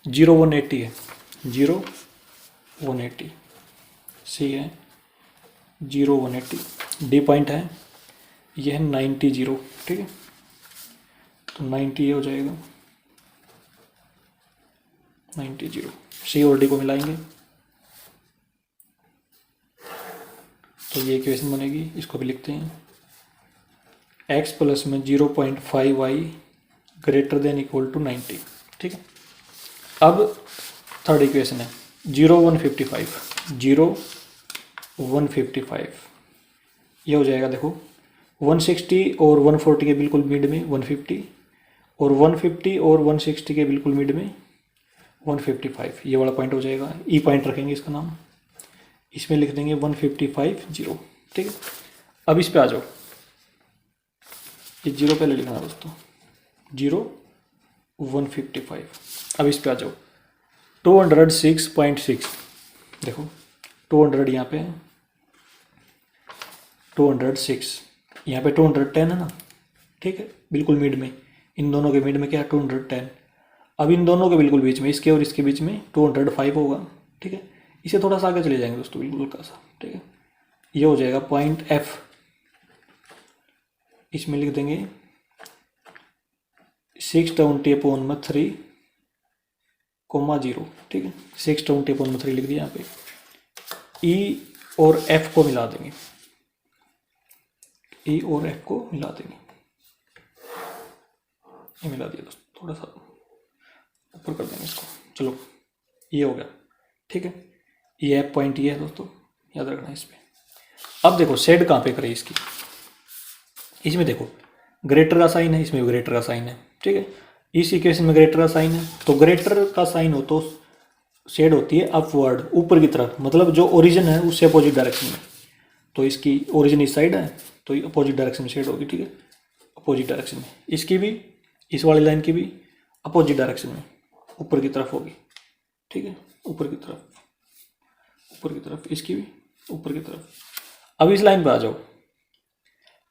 0 180 है, 0 180, सी है 0 180, डी पॉइंट है ये है 90 0, ठीक है, तो 90 ये हो जाएगा 90 0। सी और डी को मिलाएंगे तो ये इक्वेशन बनेगी, इसको भी लिखते हैं x प्लस में 0.5y greater than equal to 90, ठीक है। अब थर्ड इक्वेशन है 0 155, 0 155, ये हो जाएगा देखो 160 और 140 के बिल्कुल मिड में 150, और 150 और 160 के बिल्कुल मिड में 155, ये वाला पॉइंट हो जाएगा। ई पॉइंट रखेंगे इसका नाम, इसमें लिख देंगे 155 0, ठीक है। अब इस पे आ जाओ, ये 0 पहले लिखना दोस्तों, 0 155। अब इस पे आ जाओ 206.6, देखो 200 यहाँ पे 206, यहाँ पे 210 है ना, ठीक है, बिल्कुल मिड में, इन दोनों के मिड में क्या है 210। अब इन दोनों के बिल्कुल बीच में, इसके और इसके बीच में 205 होगा, ठीक है। इसे थोड़ा सा आगे चले जाएंगे दोस्तों, बिल्कुल हल्का सा, ठीक है। ये हो जाएगा पॉइंट F, इसमें लिख देंगे 620/3, 0, ठीक है, 620/3 लिख दिया यहाँ पे। E और F को मिला देंगे, E और F को मिला देंगे, ये मिला दिया दोस्तों, थोड़ा सा ऊपर कर देंगे इसको, चलो ये हो गया, ठीक है। ये F पॉइंट ये है दोस्तों, याद रखना इस पे। अब देखो शेड कहाँ पे करें इसकी, इसमें देखो ग्रेटर का साइन है, इसमें भी ग्रेटर का साइन है, ठीक है। इस इक्वेशन में ग्रेटर का साइन है, तो ग्रेटर का साइन हो तो शेड होती है अपवर्ड, ऊपर की तरफ, मतलब जो ओरिजिन है उससे अपोजिट डायरेक्शन में। तो इसकी ओरिजिन इस साइड है तो ये अपोजिट डायरेक्शन में शेड होगी, ठीक है, अपोजिट डायरेक्शन में। इसकी भी, इस वाली लाइन की भी अपोजिट डायरेक्शन में ऊपर की तरफ होगी, ठीक है, ऊपर की तरफ, ऊपर की तरफ, इसकी भी ऊपर की तरफ। अब इस लाइन पे आ जाओ,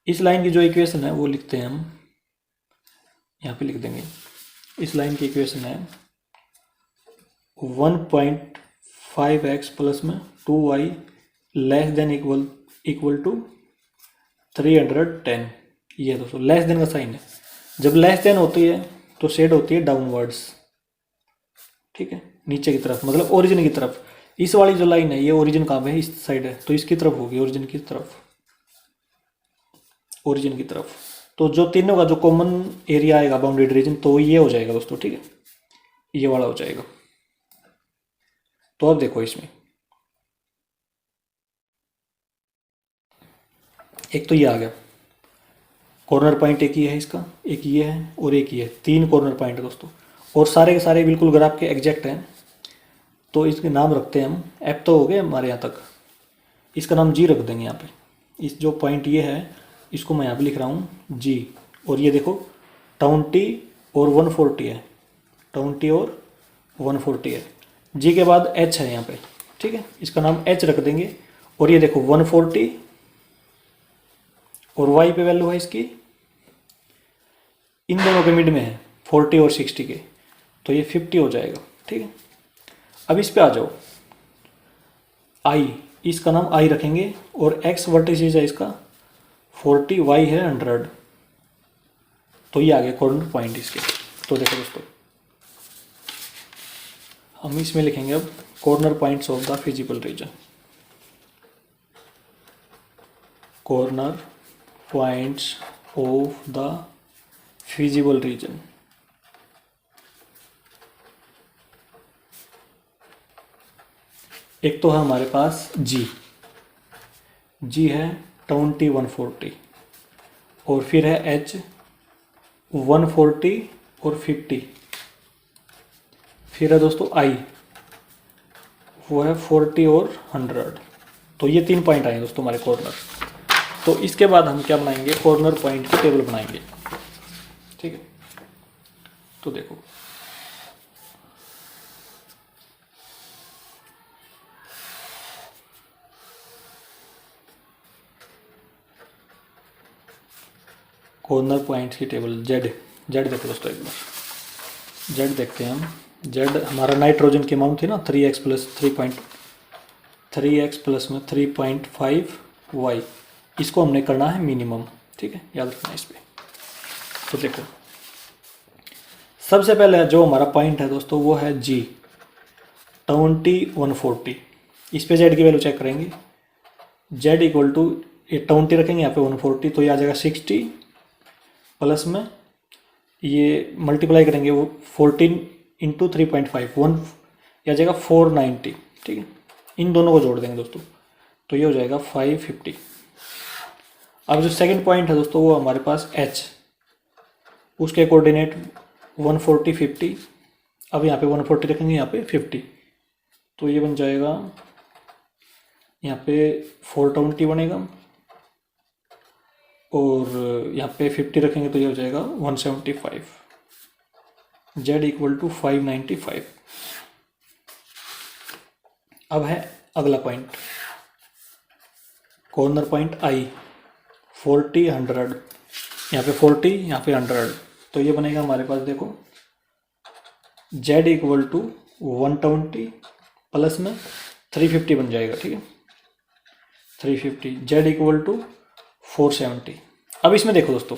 इस लाइन की जो इक्वेशन है वो लिखते हैं हम, यहाँ पे लिख देंगे, इस लाइन की इक्वेशन है 1.5x प्लस में 2y less than equal to 310। ये दोस्तों लेस देन का साइन है, जब लेस देन होती है तो शेड होती है डाउनवर्ड्स, ठीक है, नीचे की तरफ, मतलब ओरिजिन की तरफ। इस वाली जो लाइन है ये ओरिजिन कहाँ पे है, इस साइड है, तो इसकी तरफ होगी, ओरिजिन की तरफ, ओरिजिन की तरफ। तो जो तीनों का जो कॉमन एरिया आएगा बाउंडेड रीजन, तो ये हो जाएगा दोस्तों, ठीक है, ये वाला हो जाएगा। तो अब देखो इसमें एक तो ये आ गया कॉर्नर पॉइंट, एक ये है इसका, एक ये है और एक ये है, तीन कॉर्नर पॉइंट है दोस्तों, और सारे के सारे बिल्कुल ग्राफ के एग्जैक्ट हैं। तो इसके नाम रखते हैं हम, एफ तो हो गए हमारे यहाँ तक, इसका नाम जी रख देंगे यहाँ पे। इस जो पॉइंट ये है इसको मैं यहाँ पे लिख रहा हूँ जी, और ये देखो 20 और 140 है, 20 और 140 है। जी के बाद एच है यहाँ पे, ठीक है, इसका नाम एच रख देंगे। और ये देखो 140 और वाई पे वैल्यू है इसकी, इन दोनों के मिड में है 40 और 60 के, तो ये 50 हो जाएगा, ठीक है। अब इस पे आ जाओ, आई, इसका नाम आई रखेंगे, और एक्स वर्टिसेस है इसका 40, वाई है 100, तो ये आ गया कॉर्नर पॉइंट इसके। तो देखो दोस्तों, हम इसमें लिखेंगे अब corner points of the feasible reason, corner points of the feasible reason. एक तो है हमारे पास जी, जी है 20 140, और फिर है एच 140 और 50, फिर है दोस्तों आई, वो है 40 और 100। तो ये 3 पॉइंट आए दोस्तों हमारे कॉर्नर। तो इसके बाद हम क्या बनाएंगे, कॉर्नर पॉइंट की टेबल बनाएंगे, ठीक है। तो देखो कॉर्नर पॉइंट की टेबल, जेड, जेड देखो दोस्तों, एक बार जेड देखते हैं हम। जेड हमारा नाइट्रोजन की अमाउंट थी ना 3x प्लस 3x प्लस में 3.5 वाई, इसको हमने करना है मिनिमम, ठीक है, याद रखना इस पर। तो देखो सबसे पहले जो हमारा पॉइंट है दोस्तों वो है जी 20 140, इस पे जेड की वैल्यू चेक करेंगे, जेड इक्वल टू 20 रखेंगे यहाँ पे 140, तो ये आ जाएगा 60 प्लस में ये मल्टीप्लाई करेंगे वो 14 इंटू 3.5 1, यह आ जाएगा 490, ठीक है। इन दोनों को जोड़ देंगे दोस्तों, तो ये हो जाएगा 550। अब जो सेकंड पॉइंट है दोस्तों वो हमारे पास एच, उसके कोऑर्डिनेट 140 50, अब यहाँ पे 140 रखेंगे, यहाँ पे 50, तो ये बन जाएगा यहाँ पे 420 बनेगा, और यहाँ पे 50 रखेंगे तो ये हो जाएगा 175, जेड इक्वल टू 595। अब है अगला पॉइंट, कॉर्नर पॉइंट आई 40 100, यहाँ पे 40 यहाँ पे 100, तो ये बनेगा हमारे पास देखो जेड इक्वल टू 120 प्लस में 350 बन जाएगा, ठीक है, 350, जेड इक्वल टू 470। अब इसमें देखो दोस्तों,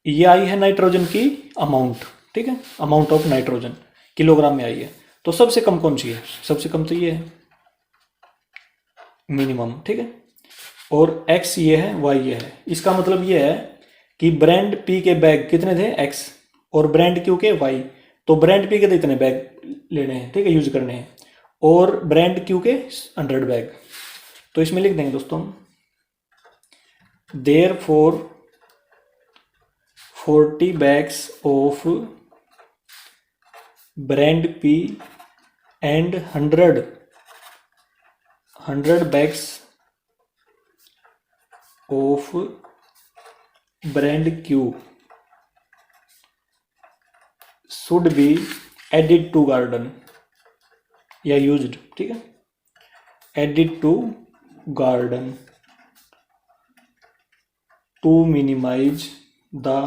ये आई है नाइट्रोजन की अमाउंट, ठीक है, अमाउंट ऑफ नाइट्रोजन किलोग्राम में आई है, तो सबसे कम कौन सी है, सबसे कम तो ये है मिनिमम, ठीक है, और x ये है, y ये है। इसका मतलब ये है कि ब्रांड P के बैग कितने थे x, और ब्रांड Q के y, तो ब्रांड P के तो इतने बैग लेने हैं, ठीक है, यूज करने हैं, और ब्रांड Q के 100 बैग। तो इसमें लिख देंगे दोस्तों therefore 40 bags of brand P and 100 bags of brand Q should be added to garden या used, ठीक है, added to garden to minimize the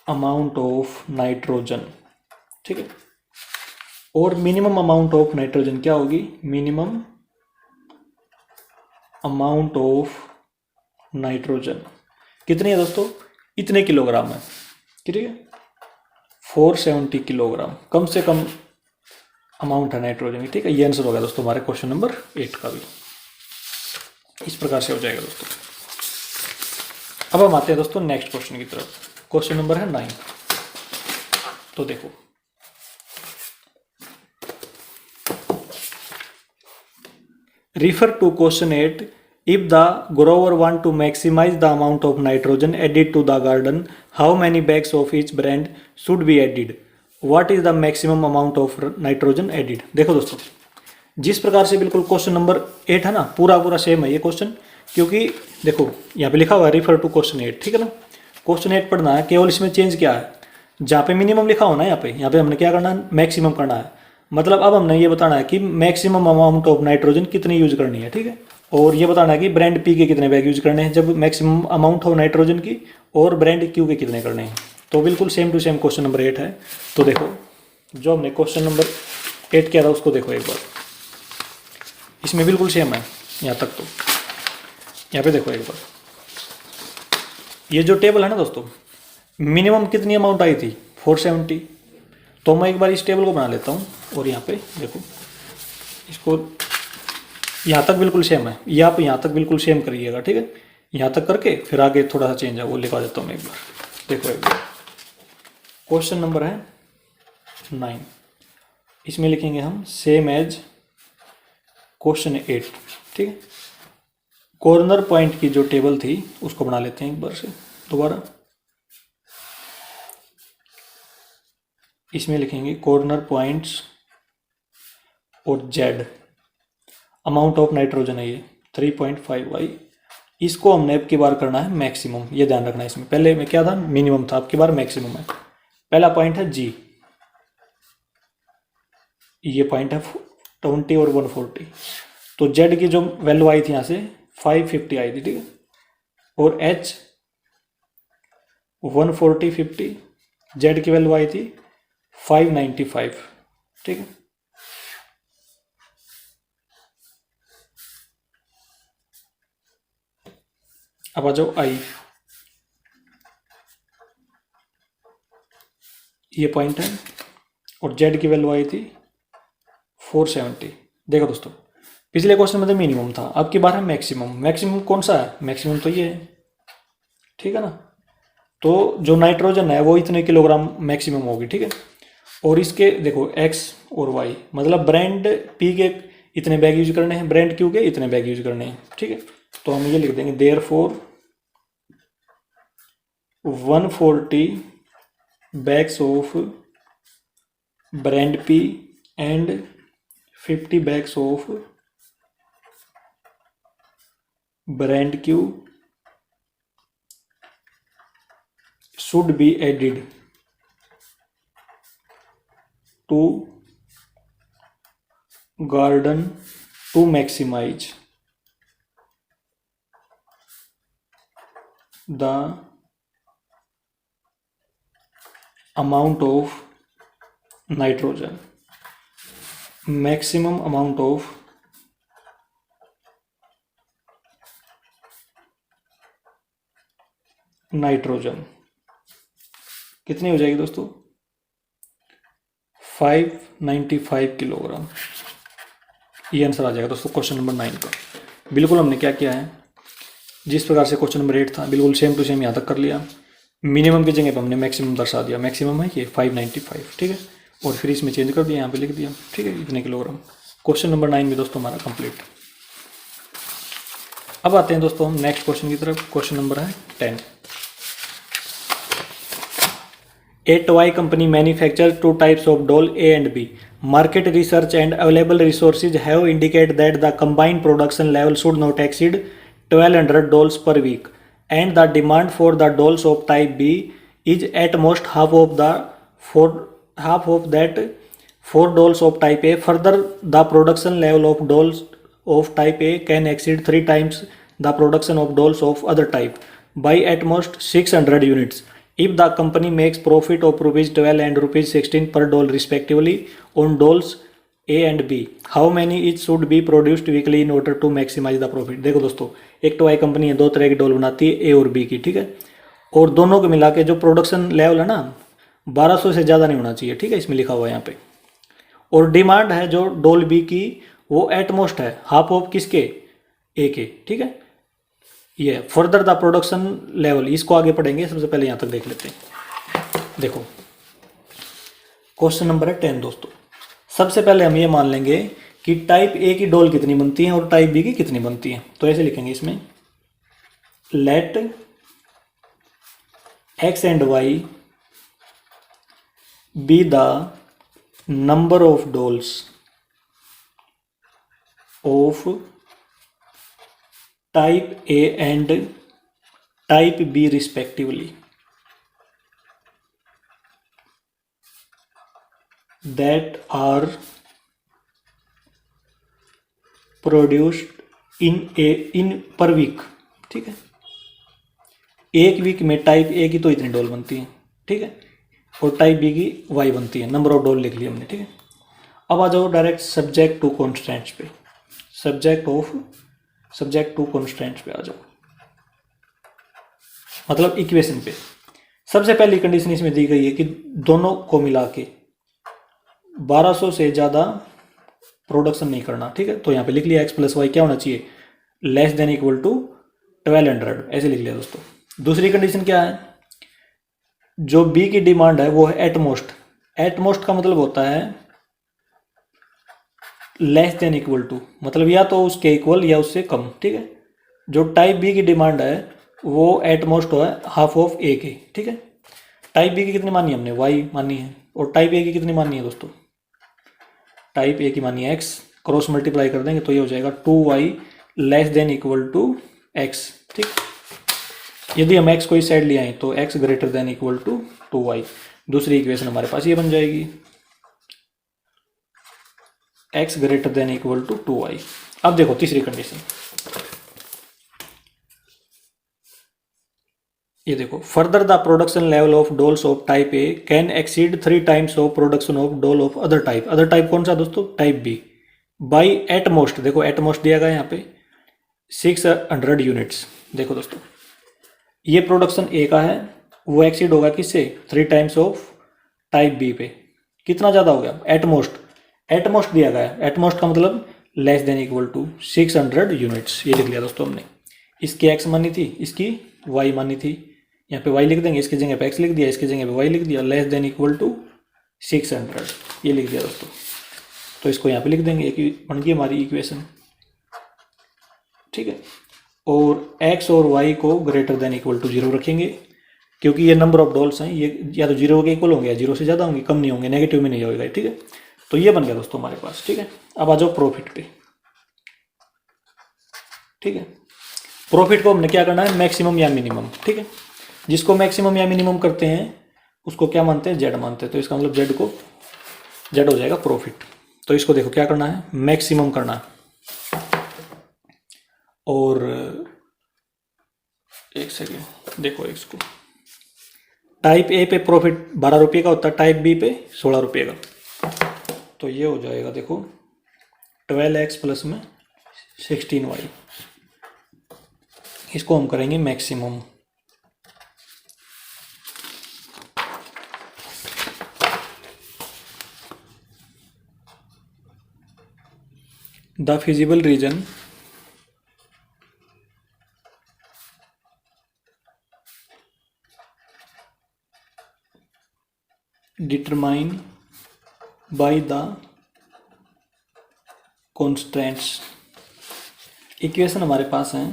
amount of nitrogen, ठीक है। और मिनिमम अमाउंट ऑफ नाइट्रोजन क्या होगी, मिनिमम अमाउंट ऑफ नाइट्रोजन कितनी है दोस्तों, इतने किलोग्राम है, ठीक है, 470 किलोग्राम, कम से कम अमाउंट है नाइट्रोजन की, ठीक है। ये आंसर होगा दोस्तों हमारे क्वेश्चन नंबर 8 का भी। इस प्रकार से हो जाएगा दोस्तों। अब हम आते हैं दोस्तों नेक्स्ट क्वेश्चन की तरफ। क्वेश्चन नंबर है 9। तो देखो, refer to question 8. If the grower want to maximize the amount of nitrogen added to the garden, how many bags of each brand should be added? What is the maximum amount of nitrogen added? देखो दोस्तों, जिस प्रकार से बिल्कुल question number 8 है ना, पूरा पूरा सेम है ये क्वेश्चन, क्योंकि देखो यहाँ पे लिखा हुआ है रिफर टू क्वेश्चन 8, ठीक है ना। क्वेश्चन 8 पढ़ना है, केवल इसमें चेंज क्या है, जहाँ पे मिनिमम लिखा हो ना, यहाँ पे हमने क्या करना है, मैक्सिमम करना है। मतलब अब हमने ये बताना है कि मैक्सिमम अमाउंट ऑफ नाइट्रोजन कितनी यूज करनी है, ठीक है। और ये बताना है कि ब्रांड पी के कितने बैग यूज करने हैं जब मैक्सिमम अमाउंट हो नाइट्रोजन की, और ब्रांड क्यू के कितने करने हैं। तो बिल्कुल same to same question number 8 है। तो देखो, जो हमने क्वेश्चन नंबर 8 किया था उसको देखो एक बार, इसमें बिल्कुल सेम है यहाँ तक। तो यहाँ पे देखो एक बार, ये जो टेबल है ना दोस्तों, मिनिमम कितनी अमाउंट आई थी 470। तो मैं एक बार इस टेबल को बना लेता हूँ, और यहाँ पे देखो, इसको यहाँ तक बिल्कुल सेम है, ये आप यहाँ तक बिल्कुल सेम करिएगा, ठीक है। यहाँ तक करके फिर आगे थोड़ा सा चेंज है, वो लिखा देता हूँ मैं एक बार। देखो एक बार, क्वेश्चन नंबर है 9, इसमें लिखेंगे हम सेम एज क्वेश्चन 8, ठीक है। कॉर्नर पॉइंट की जो टेबल थी उसको बना लेते हैं एक बार से दोबारा। इसमें लिखेंगे कॉर्नर पॉइंट्स और जेड, अमाउंट ऑफ नाइट्रोजन है ये 3.5y। इसको हमने अब की बार करना है मैक्सिमम, ये ध्यान रखना है। इसमें पहले में क्या था, मिनिमम था, अब की बार मैक्सिमम है। पहला पॉइंट है जी, ये पॉइंट है 20 और 140। तो जेड की जो वैल्यू आई थी यहाँ से 550 आई थी, ठीक है। और एच 140 50, जेड की वैल्यू आई थी 595, ठीक है। अब आ जाओ आई, ये पॉइंट है, और जेड की वैल्यू आई थी 470। देखो दोस्तों, पिछले क्वेश्चन में तो मिनिमम था, अब की बार है मैक्सिमम। मैक्सिमम कौन सा है, मैक्सिमम तो ये है, ठीक है ना। तो जो नाइट्रोजन है वो इतने किलोग्राम मैक्सिमम होगी, ठीक है। और इसके देखो एक्स और वाई, मतलब ब्रांड पी के इतने बैग यूज करने हैं, ब्रांड क्यू के इतने बैग यूज करने हैं, ठीक है। तो हम ये लिख देंगे therefore 140 bags of brand P and 50 bags of brand Q should be added to garden to maximize the amount of nitrogen, maximum amount of nitrogen कितनी हो जाएगी दोस्तों, 595 किलोग्राम। ये आंसर आ जाएगा दोस्तों क्वेश्चन नंबर 9 का। बिल्कुल हमने क्या किया है, जिस प्रकार से क्वेश्चन नंबर 8 था बिल्कुल सेम टू सेम यहाँ तक कर लिया। मिनिमम की जगह पर हमने मैक्सिमम दर्शा दिया, मैक्सिमम है ये 595, ठीक है। और फिर इसमें चेंज कर दिया, यहाँ पे लिख दिया, ठीक है, इतने किलोग्राम। क्वेश्चन नंबर 9 में दोस्तों हमारा कंप्लीट। अब आते हैं दोस्तों हम नेक्स्ट क्वेश्चन की तरफ। क्वेश्चन नंबर है 10। A toy company manufactures two types of doll A and B. Market research and available resources have indicated that the combined production level should not exceed 1200 dolls per week, and the demand for the dolls of type B is at most half of that for dolls of type A. Further, the production level of dolls of type A can exceed 3 times the production of dolls of other type by at most 600 units. If the company makes profit of rupees 12 and rupees 16 per doll respectively on dolls A and B, how many each should be produced weekly in order to maximize the profit? देखो दोस्तों, एक toy company है, दो तरह की doll बनाती है, ए और बी की, ठीक है। और दोनों को मिला के जो प्रोडक्शन लेवल है ना 1200 से ज़्यादा नहीं होना चाहिए, ठीक है, इसमें लिखा हुआ है यहाँ पे। और डिमांड है जो डॉल बी की वो एटमोस्ट है हाफ ऑफ किसके, ए के, ठीक है। ये फर्दर द प्रोडक्शन लेवल, इसको आगे पढ़ेंगे, सबसे पहले यहाँ तक देख लेते हैं। देखो क्वेश्चन नंबर है 10 दोस्तों। सबसे पहले हम ये मान लेंगे कि टाइप ए की डोल कितनी बनती है और टाइप बी की कितनी बनती है। तो ऐसे लिखेंगे इसमें, let x and y be the number of dolls of type A and type B respectively that are produced in per week, ठीक है। एक वीक में टाइप ए की तो इतनी डोल बनती है, ठीक है, और टाइप बी की वाई बनती है। नंबर ऑफ डोल लिख लिया हमने, ठीक है। अब आ जाओ डायरेक्ट सब्जेक्ट टू कॉन्स्टेंट्स पे, सब्जेक्ट टू कॉन्स्टेंट्स पे आ जाओ, मतलब इक्वेशन पे। सबसे पहली कंडीशन इसमें दी गई है कि दोनों को मिला के 1200 से ज़्यादा प्रोडक्शन नहीं करना, ठीक है। तो यहाँ पे लिख लिया एक्स प्लस वाई क्या होना चाहिए, लेस देन इक्वल टू 1200, ऐसे लिख लिया दोस्तों। दूसरी कंडीशन क्या है, जो बी की डिमांड है वो है एटमोस्ट। एटमोस्ट का मतलब होता है लेस देन इक्वल टू, मतलब या तो उसके इक्वल या उससे कम, ठीक है। जो टाइप बी की डिमांड है वो एटमोस्ट है हाफ ऑफ ए के, ठीक है। टाइप बी की कितनी मानी है हमने, वाई मानी है, और टाइप ए की कितनी मानी है दोस्तों, टाइप ए की मानी है एक्स। क्रॉस मल्टीप्लाई कर देंगे तो ये हो जाएगा 2y less than equal to x, ठीक। यदि हम x को इस साइड ले आए तो x greater than equal to 2y। दूसरी इक्वेशन हमारे पास ये बन जाएगी, x greater than equal to 2y। अब देखो तीसरी कंडीशन, ये देखो, further the production level of dolls of type A can exceed 3 times of production of doll of other type. Other type कौन सा दोस्तों, टाइप बी, बाई एटमोस्ट। देखो at most दिया गया यहाँ पे 600 यूनिट्स। देखो दोस्तों ये प्रोडक्शन ए का है, वो एक्सीड होगा किससे, 3 टाइम्स ऑफ टाइप बी पे। कितना ज़्यादा हो गया, एटमोस्ट दिया गया है, एटमोस्ट का मतलब less than equal to 600 units. ये लिख लिया दोस्तों हमने। इसकी एक्स मानी थी, इसकी वाई मानी थी, यहाँ पे y लिख देंगे, इसकी जगह पे x लिख दिया, इसकी जगह पे y लिख दिया, लेस देन इक्वल टू 600, ये लिख दिया दोस्तों। तो इसको यहाँ पे लिख देंगे, एक बन गई हमारी इक्वेशन, ठीक है। और x और y को ग्रेटर देन इक्वल टू 0 रखेंगे, क्योंकि ये नंबर ऑफ डॉल्स हैं, ये या तो 0 के इक्वल होंगे या 0 से ज़्यादा होंगे, कम नहीं होंगे, नेगेटिव में नहीं होगा, ठीक है। तो ये बन गया दोस्तों हमारे पास, ठीक है। अब आ जाओ प्रॉफिट पे, ठीक है। प्रॉफिट को हमने क्या करना है, मैक्सिमम या मिनिमम, ठीक है। जिसको मैक्सिमम या मिनिमम करते हैं उसको क्या मानते हैं, जेड मानते हैं। तो इसका मतलब जेड हो जाएगा प्रॉफिट। तो इसको देखो क्या करना है, मैक्सिमम करना है। और एक सेकेंड देखो, इसको टाइप ए पे प्रॉफिट 12 रुपये का होता है, टाइप बी पे 16 रुपये का। तो ये हो जाएगा देखो 12x प्लस में 16y, इसको हम करेंगे maximum. The feasible region determined by the constraints। Equation हमारे पास है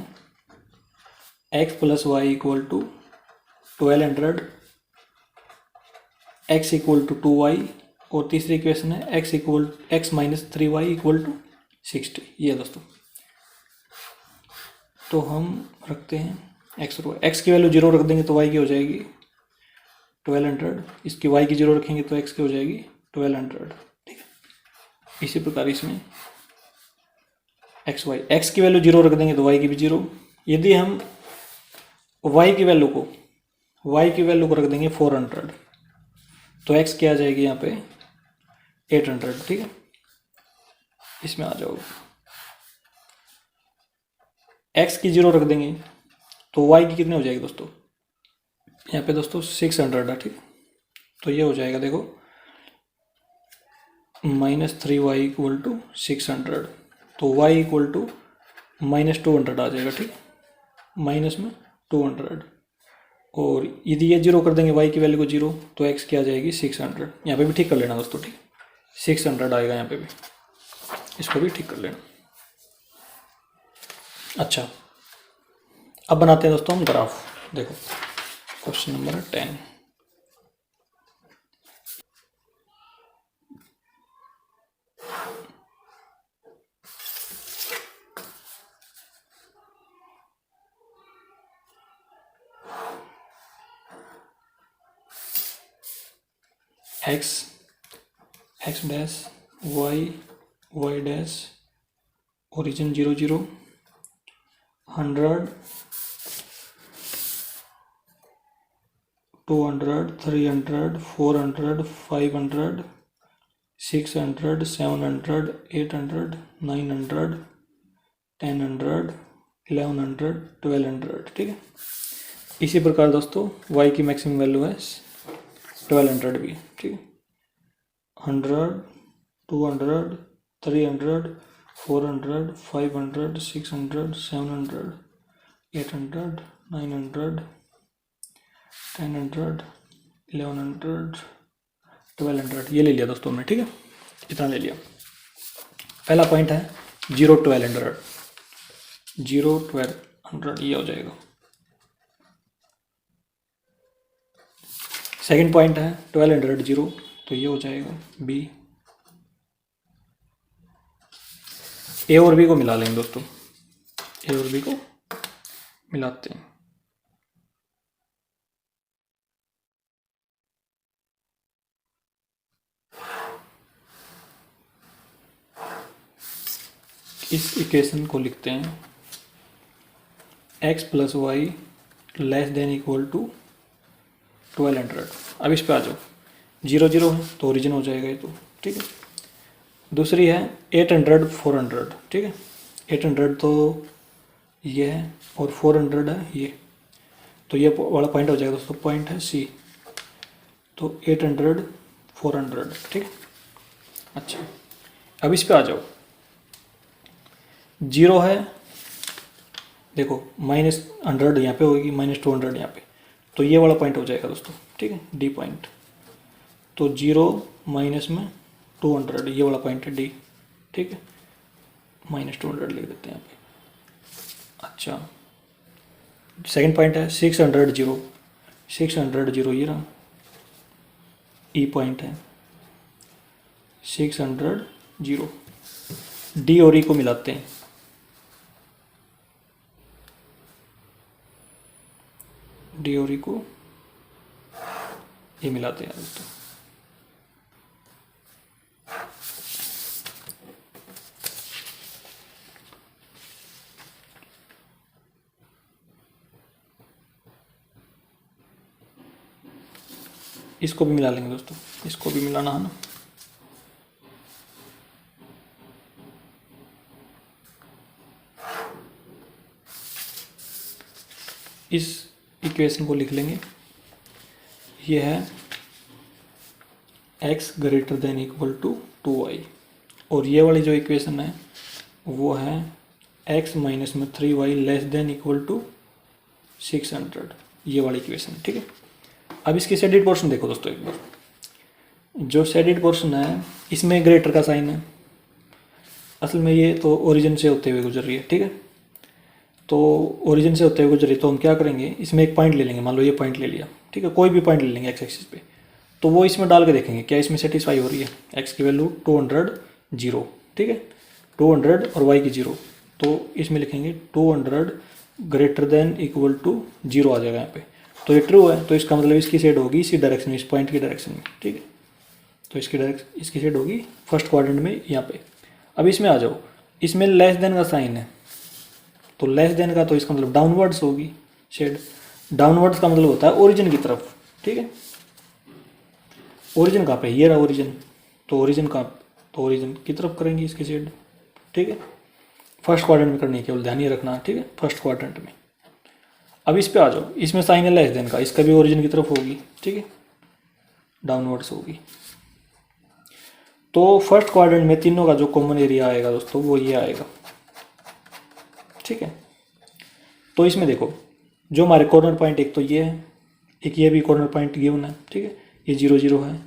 x plus y equal to 1200, x equal to 2y, और तीसरी इक्वेशन है x minus 3y equal to 60। ये दोस्तों, तो हम रखते हैं x और y, x की वैल्यू 0 रख देंगे तो y की हो जाएगी 1200, इसकी y की 0 रखेंगे तो x की हो जाएगी 1200, ठीक है। इसी प्रकार इसमें x की वैल्यू 0 रख देंगे तो y की भी 0। यदि हम y की वैल्यू को रख देंगे 400 तो x की आ जाएगी यहाँ पे 800, ठीक है। इसमें आ जाओ, x की 0 रख देंगे तो y की कितनी हो जाएगी दोस्तों, यहाँ पे दोस्तों 600 है, ठीक। तो ये हो जाएगा देखो -3y इक्वल टू 600, तो y इक्वल टू -200 आ जाएगा, ठीक है, माइनस में 200। और यदि ये जीरो कर देंगे y की वैल्यू को जीरो, तो x की आ जाएगी 600। यहाँ पे भी ठीक कर लेना दोस्तों, ठीक, 600 आएगा यहाँ पे भी, इसको भी ठीक कर लेना। अच्छा, अब बनाते हैं दोस्तों हम ग्राफ। देखो question number 10। x dash y dash origin 0 0 100 200 300 400 500 600 700 800 900 1000 1100 1200, ठीक है। इसी प्रकार दोस्तों y की मैक्सिमम वैल्यू है 1200 भी, ठीक है। 100 200 300 400 500 600 700 800 900 1000 1100 1200, ये ले लिया दोस्तों हमने, ठीक है, इतना ले लिया। पहला पॉइंट है 0 1200, 0 1200 ये हो जाएगा। सेकंड पॉइंट है 1200 0, तो ये हो जाएगा बी। ए और बी को मिला लेंगे दोस्तों, ए और बी को मिलाते हैं। इस इक्वेशन को लिखते हैं x plus y less than equal to 1200। अब इस पे आ जाओ, 0 0 है तो ओरिजिन हो जाएगा ये तो, ठीक है। दूसरी है 800 400, ठीक है, 800 तो ये है और 400 है ये, तो ये वाला पॉइंट हो जाएगा दोस्तों, पॉइंट है सी। तो 800 400, ठीक है। अच्छा, अब इस पे आ जाओ, 0 है, देखो -100 यहाँ पे होगी, -200 यहाँ पे, तो ये वाला पॉइंट हो जाएगा दोस्तों, ठीक है, डी पॉइंट। तो 0 माइनस में 200 ये वाला पॉइंट है डी, ठीक है, -200 लिख देते हैं यहाँ पे। अच्छा, सेकंड पॉइंट है 600 0, 600 0 ये रहा, ई पॉइंट है 600 0। डी और ई को मिलाते हैं, डी और ई को ये मिलाते हैं दोस्तों। इसको भी मिला लेंगे दोस्तों, इसको भी मिलाना है ना। इस इक्वेशन को लिख लेंगे, ये है x greater than equal to 2y, और ये वाली जो इक्वेशन है वो है x माइनस में 3y less than equal to 600, ये वाली इक्वेशन, ठीक है। अब इसकी शेडेड पोर्शन देखो दोस्तों एक बार, जो शेडेड पोर्शन है इसमें ग्रेटर का साइन है, असल में ये तो ओरिजिन से होते हुए गुजर रही है, ठीक है। तो ओरिजिन से होते हुए गुजर रही, तो हम क्या करेंगे, इसमें एक पॉइंट ले लेंगे, मान लो ये पॉइंट ले लिया, ठीक है, कोई भी पॉइंट ले लेंगे एक्स एक्सिस पे, तो वो इसमें डाल के देखेंगे क्या इसमें सेटिस्फाई हो रही है। एक्स की वैल्यू 200 0, ठीक है, 200 और वाई की 0, तो इसमें लिखेंगे 200 ग्रेटर देन इक्वल टू 0 आ जाएगा यहाँ पे। तो ये ट्रू है, तो इसका मतलब इसकी शेड होगी इसी डायरेक्शन में, इस पॉइंट की डायरेक्शन में, ठीक है। तो इसकी शेड होगी फर्स्ट क्वाड्रेंट में यहाँ पे। अब इसमें आ जाओ, इसमें लेस देन का साइन है, तो लेस देन का तो इसका मतलब डाउनवर्ड्स होगी शेड। डाउनवर्ड्स का मतलब होता है ओरिजिन की तरफ, ठीक है। ओरिजिन कहाँ पे, ये रहा ओरिजिन, तो ओरिजिन का तो ओरिजिन की तरफ करेंगे इसकी शेड, ठीक है। फर्स्ट क्वाड्रेंट में करनी है, केवल ध्यान ही रखना, ठीक है, फर्स्ट क्वाड्रेंट में। अब इस पे आ जाओ, इसमें साइन है लेस देन का, इसका भी ओरिजिन की तरफ होगी, ठीक है, डाउनवर्ड्स होगी। तो फर्स्ट क्वाड्रेंट में तीनों का जो कॉमन एरिया आएगा दोस्तों वो ये आएगा, ठीक है। तो इसमें देखो जो हमारे कॉर्नर पॉइंट एक तो ये है, एक ये भी कॉर्नर पॉइंट गिवन है, ठीक है, ये 0 0 है,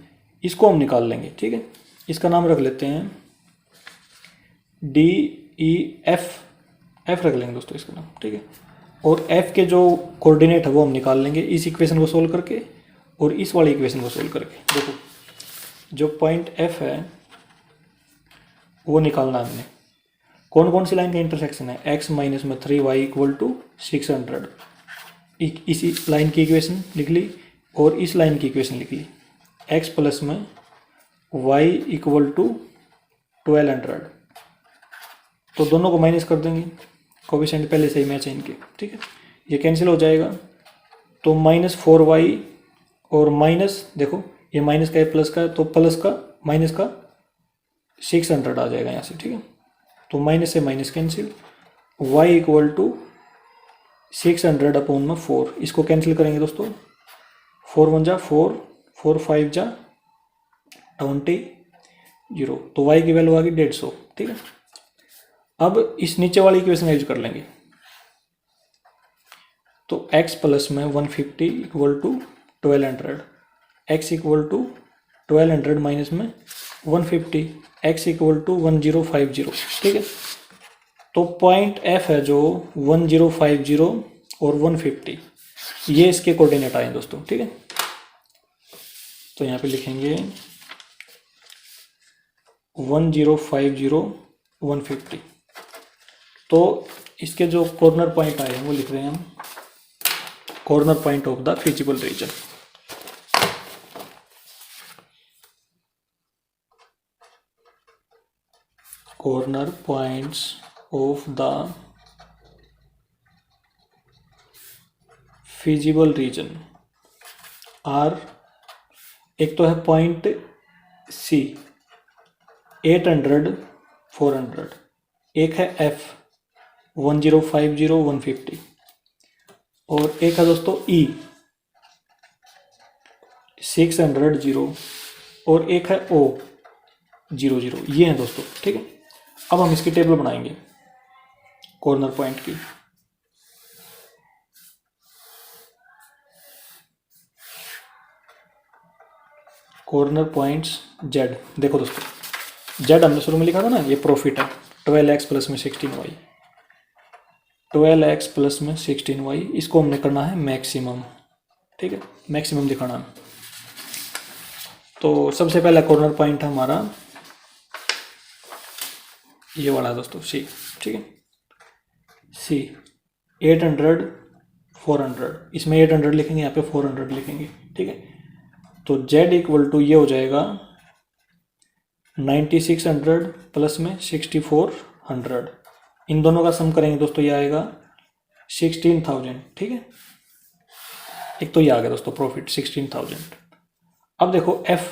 इसको हम निकाल लेंगे, ठीक है। इसका नाम रख लेते हैं डी ई एफ रख लेंगे दोस्तों इसका नाम, ठीक है। और एफ के जो कोऑर्डिनेट है वो हम निकाल लेंगे इस इक्वेशन को सोल्व करके और इस वाली इक्वेशन को सोल्व करके। देखो जो पॉइंट एफ है वो निकालना है हमने, कौन कौन सी लाइन का इंटरसेक्शन है, x माइनस में 3y इक्वल टू 600, इसी लाइन की इक्वेशन लिख ली और इस लाइन की इक्वेशन लिख ली, x प्लस में y इक्वल टू 1200। तो दोनों को माइनस कर देंगे, कोफिशिएंट पहले से ही मैच है इनके, ठीक है। ये कैंसिल हो जाएगा तो -4y और माइनस, देखो ये माइनस का है प्लस का है तो प्लस का माइनस का 600 आ जाएगा यहाँ से, ठीक है। तो माइनस से minus cancel, y equal to 600 upon में 4, इसको कैंसिल करेंगे दोस्तों, 4 1 जा 4, 4 5 जा 20, तो y की वैल्यू आ गई 150, ठीक है। अब इस नीचे वाली इक्वेशन यूज कर लेंगे, तो x प्लस में 150 equal to 1200, x equal to 1200 minus में 150, x इक्वल टू 1050, ठीक है। तो पॉइंट f है जो 1050 और 150, ये इसके कोऑर्डिनेट आए दोस्तों, ठीक है। तो यहाँ पे लिखेंगे 1050 150, तो इसके जो कॉर्नर पॉइंट आए हैं वो लिख रहे हैं हम, corner point of the feasible region. Corner points of the feasible region are, एक तो है पॉइंट सी 800 400, एक है एफ 1050 150, और एक है दोस्तों ई 600 0, और एक है ओ 0 0, ये है दोस्तों, ठीक है। अब हम इसकी टेबल बनाएंगे कॉर्नर पॉइंट की। कॉर्नर पॉइंट्स जेड, देखो दोस्तों जेड हमने शुरू में लिखा था ना, ये प्रॉफिट है 12x प्लस में 16y, 12x प्लस में 16y, इसको हमने करना है मैक्सिमम, ठीक है, मैक्सिमम दिखाना है। तो सबसे पहला कॉर्नर पॉइंट है हमारा ये वाला दोस्तों सी, ठीक है, सी 800 400, इसमें 800 लिखेंगे, यहाँ पे 400 लिखेंगे, ठीक है। तो z इक्वल टू ये हो जाएगा 9600 प्लस में 6400, इन दोनों का सम करेंगे दोस्तों ये आएगा 16000, ठीक है। एक तो ये आ गया दोस्तों प्रॉफिट 16000। अब देखो f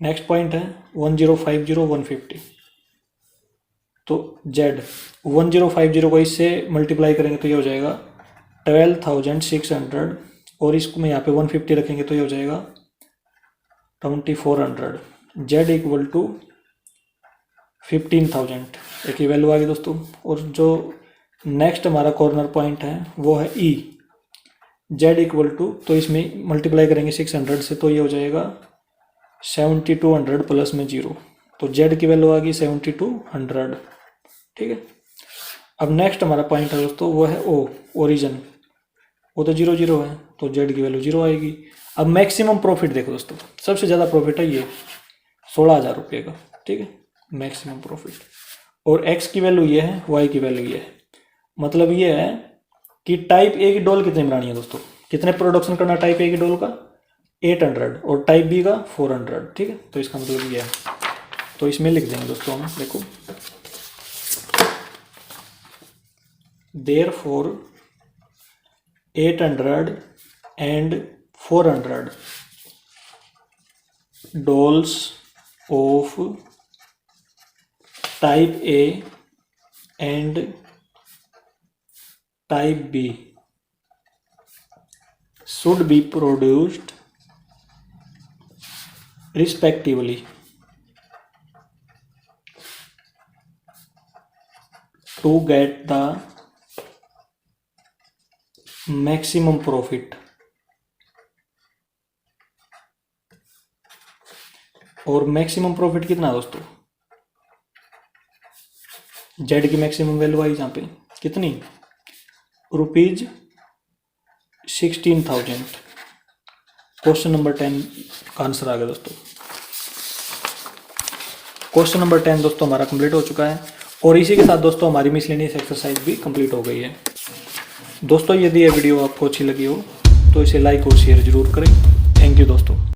नेक्स्ट पॉइंट है 1050 150, तो z 1050 को इससे मल्टीप्लाई करेंगे तो ये हो जाएगा 12600, और इसको में यहाँ पे 150 रखेंगे तो ये हो जाएगा 2400, z इक्वल टू 15000, एक ही वैल्यू आ गई दोस्तों। और जो नेक्स्ट हमारा कॉर्नर पॉइंट है वो है e, z इक्वल टू, तो इसमें मल्टीप्लाई करेंगे 600 से तो ये हो जाएगा 7200 प्लस में 0, तो z की वैल्यू आ गई 7200, ठीक है। अब नेक्स्ट हमारा पॉइंट है दोस्तों वो है o, ओरिजिन, वो तो 0 0 है तो z की वैल्यू 0 आएगी। अब मैक्सिमम प्रॉफिट देखो दोस्तों, सबसे ज़्यादा प्रॉफिट है ये 16000 रुपये का, ठीक है, मैक्सिमम प्रॉफिट, और x की वैल्यू ये है, y की वैल्यू ये है। मतलब ये है कि टाइप ए की डोल कितनी बनानी है दोस्तों, कितने प्रोडक्शन करना टाइप ए की डोल का 800 और टाइप बी का 400, ठीक है। तो इसका मतलब ये है, तो इसमें लिख देंगे दोस्तों हम, देखो therefore 800 and 400 dolls of type A and type B should be produced respectively to get the maximum profit और मैक्सिमम प्रॉफिट कितना दोस्तों, जेड की मैक्सिमम वैल्यू आई यहाँ पे कितनी, ₹16,000। क्वेश्चन नंबर 10 का आंसर आ गया दोस्तों। क्वेश्चन नंबर 10 दोस्तों हमारा कंप्लीट हो चुका है और इसी के साथ दोस्तों हमारी मिसलेनियस एक्सरसाइज भी कंप्लीट हो गई है। दोस्तों यदि यह वीडियो आपको अच्छी लगी हो तो इसे लाइक और शेयर जरूर करें। थैंक यू दोस्तों।